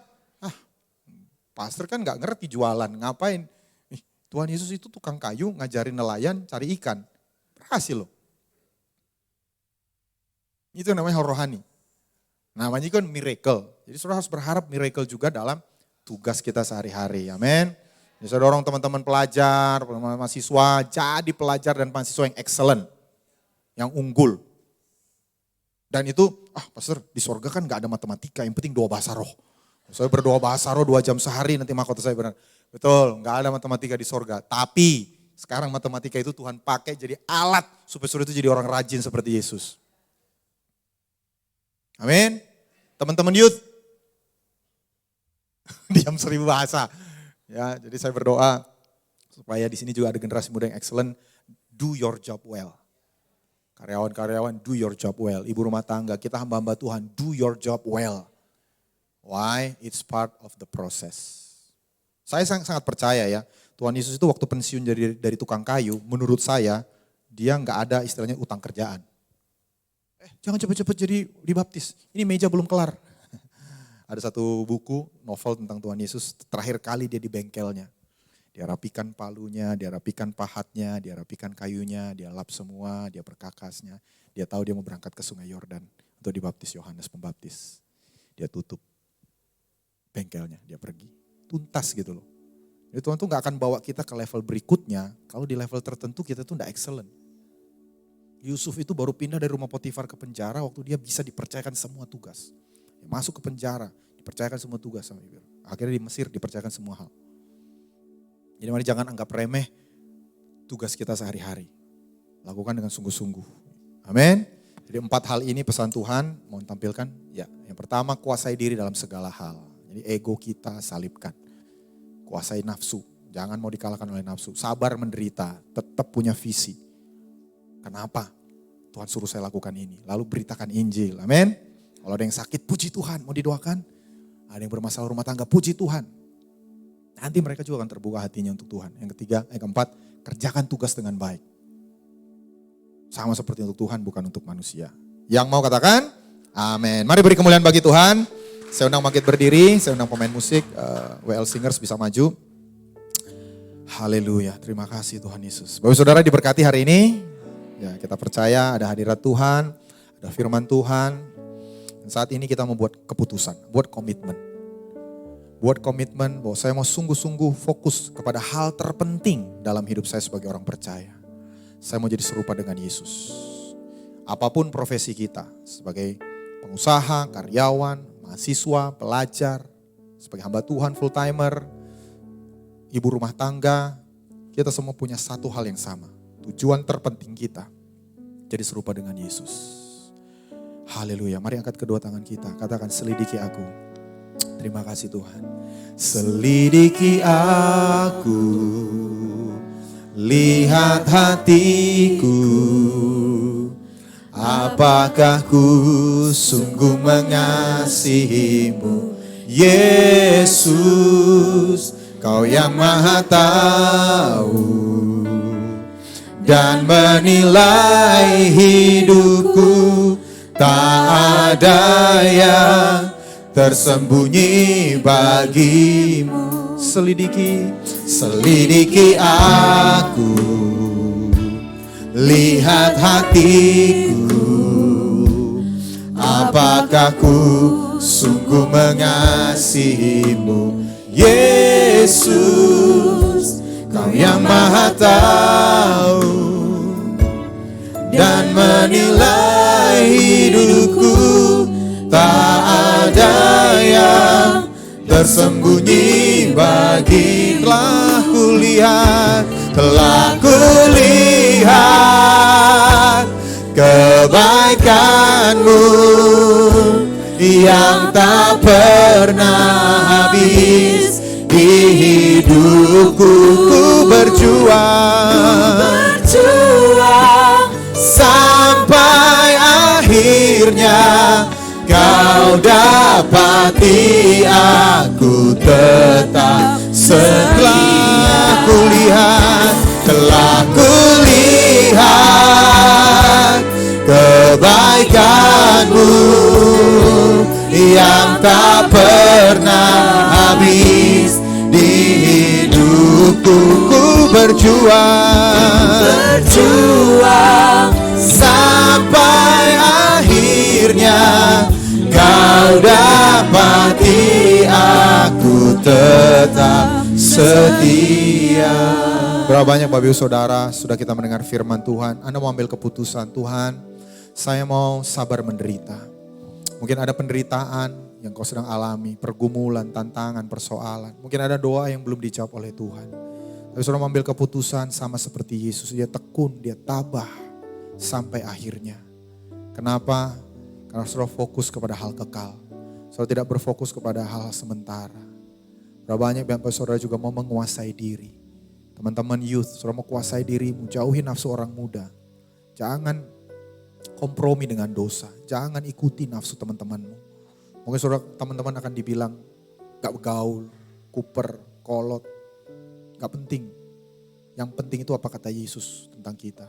Pastor kan gak ngerti jualan, ngapain? Tuhan Yesus itu tukang kayu, ngajarin nelayan, cari ikan. Berhasil loh. Itu namanya rohani. Namanya kan miracle. Jadi saudara harus berharap miracle juga dalam tugas kita sehari-hari. Amin. Jadi saya dorong teman-teman pelajar, mahasiswa, jadi pelajar dan mahasiswa yang excellent. Yang unggul. Dan itu, pastor di sorga kan gak ada matematika, yang penting doa bahasa roh. Saya berdoa bahasa roh 2 jam sehari, nanti mahkota saya benar. Betul, gak ada matematika di sorga. Tapi sekarang matematika itu Tuhan pakai jadi alat supaya saudara itu jadi orang rajin seperti Yesus. Amin. Teman-teman youth, diam 1000 bahasa. Ya, jadi saya berdoa supaya di sini juga ada generasi muda yang excellent. Do your job well. Karyawan-karyawan, do your job well. Ibu rumah tangga, kita hamba-hamba Tuhan, do your job well. Why? It's part of the process. Saya sangat percaya ya, Tuhan Yesus itu waktu pensiun dari tukang kayu, menurut saya, dia nggak ada istilahnya utang kerjaan. Jangan cepet-cepet jadi dibaptis, ini meja belum kelar. Ada satu buku, novel tentang Tuhan Yesus, terakhir kali dia di bengkelnya. Dia rapikan palunya, dia rapikan pahatnya, dia rapikan kayunya, dia lap semua, dia perkakasnya. Dia tahu dia mau berangkat ke sungai Yordan untuk dibaptis Yohanes Pembaptis. Dia tutup bengkelnya, dia pergi. Tuntas gitu loh. Jadi Tuhan tuh gak akan bawa kita ke level berikutnya, kalau di level tertentu kita tuh gak excellent. Yusuf itu baru pindah dari rumah Potifar ke penjara waktu dia bisa dipercayakan semua tugas. Dia masuk ke penjara, dipercayakan semua tugas sama Ibu. Akhirnya di Mesir dipercayakan semua hal. Jadi mari jangan anggap remeh tugas kita sehari-hari. Lakukan dengan sungguh-sungguh. Amin. Jadi 4 hal ini pesan Tuhan mau tampilkan. Ya, yang pertama kuasai diri dalam segala hal. Jadi ego kita salibkan. Kuasai nafsu. Jangan mau dikalahkan oleh nafsu. Sabar menderita. Tetap punya visi. Kenapa? Tuhan suruh saya lakukan ini. Lalu beritakan Injil. Amin. Kalau ada yang sakit, puji Tuhan. Mau didoakan? Ada yang bermasalah rumah tangga, puji Tuhan. Nanti mereka juga akan terbuka hatinya untuk Tuhan. Yang keempat, kerjakan tugas dengan baik. Sama seperti untuk Tuhan, bukan untuk manusia. Yang mau katakan, amin. Mari beri kemuliaan bagi Tuhan. Saya undang bangkit berdiri, saya undang pemain musik, WL Singers bisa maju. Haleluya, terima kasih Tuhan Yesus. Bapak saudara diberkati hari ini. Ya, kita percaya ada hadirat Tuhan, ada firman Tuhan. Dan saat ini kita membuat keputusan, buat komitmen. Buat komitmen bahwa saya mau sungguh-sungguh fokus kepada hal terpenting dalam hidup saya sebagai orang percaya. Saya mau jadi serupa dengan Yesus. Apapun profesi kita, sebagai pengusaha, karyawan, mahasiswa, pelajar, sebagai hamba Tuhan, full timer, ibu rumah tangga, kita semua punya satu hal yang sama. Tujuan terpenting kita, jadi serupa dengan Yesus. Haleluya, mari angkat kedua tangan kita, katakan selidiki aku. Terima kasih Tuhan. Selidiki aku, lihat hatiku, apakah ku sungguh mengasihimu, Yesus, Kau yang Maha Tahu dan menilai hidupku, tak ada yang tersembunyi bagimu. Selidiki aku, lihat hatiku, apakah ku sungguh mengasihimu, Yesus, Kau yang Maha Tahu dan menilai hidupku, tak ada yang tersembunyi bagi. Telah kulihat kebaikan-Mu yang tak pernah habis di hidupku. Ku berjuang sampai akhir dapati aku tetap setia. Telah kulihat kebaikan-Mu yang tak pernah habis di hidupku. Ku berjuang sampai akhirnya Kau dapati aku tetap setia. Berapa banyak Bapak Ibu Saudara sudah kita mendengar firman Tuhan, Anda mau ambil keputusan, Tuhan saya mau sabar menderita. Mungkin ada penderitaan yang kau sedang alami, pergumulan, tantangan, persoalan. Mungkin ada doa yang belum dijawab oleh Tuhan. Tapi saudara mengambil keputusan sama seperti Yesus, dia tekun, dia tabah sampai akhirnya. Kenapa? Karena saudara fokus kepada hal kekal. Saudara tidak berfokus kepada hal sementara. Berapa banyak Bapak Saudara juga mau menguasai diri. Teman-teman youth, saudara mau kuasai dirimu, jauhi nafsu orang muda. Jangan kompromi dengan dosa. Jangan ikuti nafsu teman-temanmu. Mungkin saudara teman-teman akan dibilang gak gaul, kuper, kolot. Gak penting. Yang penting itu apa kata Yesus tentang kita.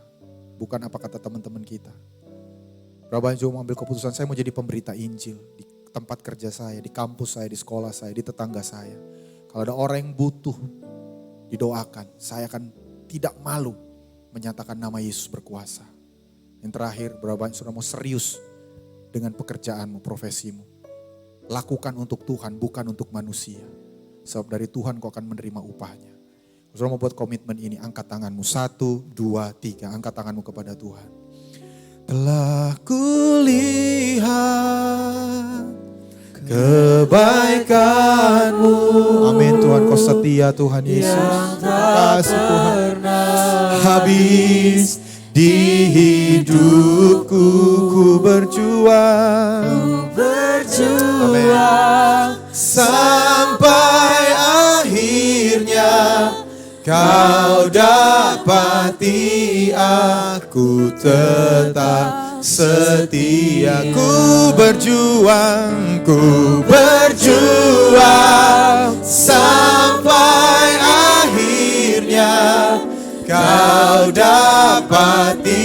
Bukan apa kata teman-teman kita. Berapa banyak juga mengambil keputusan, saya mau jadi pemberita Injil. Di tempat kerja saya, di kampus saya, di sekolah saya, di tetangga saya. Kalau ada orang yang butuh didoakan, saya akan tidak malu menyatakan nama Yesus berkuasa. Yang terakhir, berapa banyak saudara mau serius dengan pekerjaanmu, profesimu. Lakukan untuk Tuhan, bukan untuk manusia. Sebab dari Tuhan kau akan menerima upahnya. Saudara mau buat komitmen ini, angkat tanganmu. 1, 2, 3, angkat tanganmu kepada Tuhan. Telah kulihat kebaikan-Mu. Amin Tuhan, kau setia Tuhan Yesus. Kasih Tuhan. Habis di hidupku ku berjuang. Amin. Sampai akhirnya Kau dapati aku tetap setia. Ku berjuang sampai akhirnya Kau dapati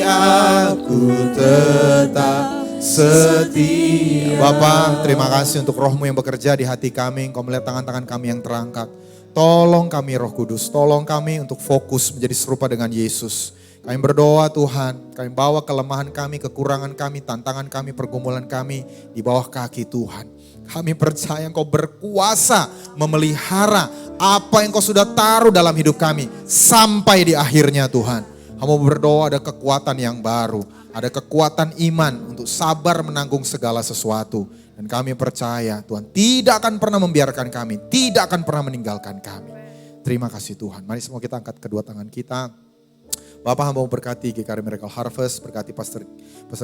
aku tetap setia. Bapa, terima kasih untuk Roh-Mu yang bekerja di hati kami. Engkau melihat tangan-tangan kami yang terangkat. Tolong kami Roh Kudus, tolong kami untuk fokus menjadi serupa dengan Yesus. Kami berdoa Tuhan, kami bawa kelemahan kami, kekurangan kami, tantangan kami, pergumulan kami di bawah kaki Tuhan. Kami percaya Engkau berkuasa memelihara apa yang Kau sudah taruh dalam hidup kami sampai di akhirnya Tuhan. Kami berdoa ada kekuatan yang baru, ada kekuatan iman untuk sabar menanggung segala sesuatu. Dan kami percaya Tuhan tidak akan pernah membiarkan kami, tidak akan pernah meninggalkan kami. Terima kasih Tuhan. Mari semua kita angkat kedua tangan kita. Bapak hamba memberkati GKR Miracle Harvest, berkati Pastor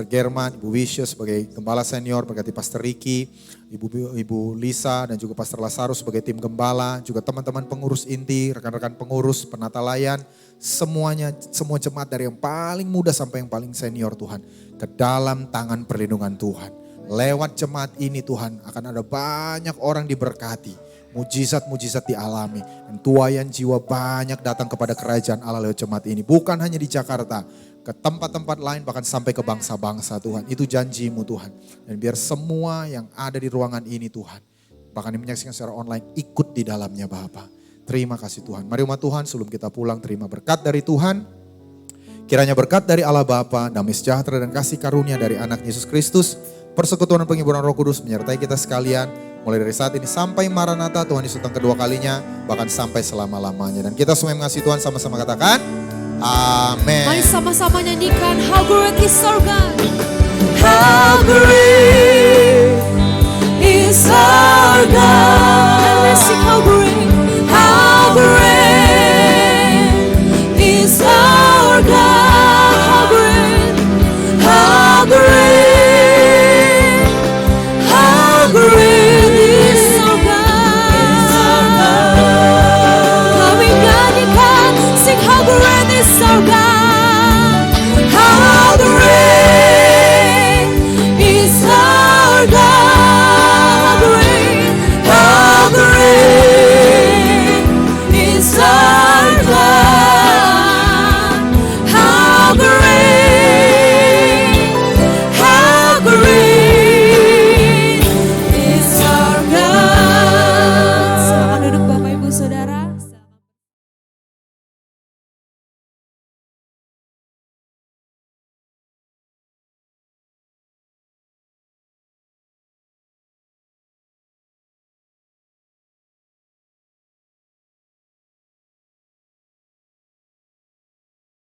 German, Ibu Wisya sebagai gembala senior, berkati Pastor Ricky, Ibu Lisa dan juga Pastor Lazarus sebagai tim gembala, juga teman-teman pengurus inti, rekan-rekan pengurus, penata layan, semuanya, semua jemaat dari yang paling muda sampai yang paling senior Tuhan, ke dalam tangan perlindungan Tuhan. Lewat jemaat ini Tuhan akan ada banyak orang diberkati. Mujizat-mujizat dialami. Dan tuaian jiwa banyak datang kepada kerajaan Allah lewat jemaat ini. Bukan hanya di Jakarta. Ke tempat-tempat lain bahkan sampai ke bangsa-bangsa Tuhan. Itu janji-Mu Tuhan. Dan biar semua yang ada di ruangan ini Tuhan. Bahkan yang menyaksikan secara online ikut di dalamnya Bapa. Terima kasih Tuhan. Mari umat Tuhan sebelum kita pulang terima berkat dari Tuhan. Kiranya berkat dari Allah Bapa, damai sejahtera dan kasih karunia dari anak Yesus Kristus. Persekutuan dan penghiburan Roh Kudus menyertai kita sekalian. Mulai dari saat ini sampai Maranatha, Tuhan Yesus datang kedua kalinya. Bahkan sampai selama-lamanya. Dan kita semua yang mengasihi Tuhan sama-sama katakan, amin. Mari sama-sama nyanyikan How Great is Our God. How great is our God. And we sing how great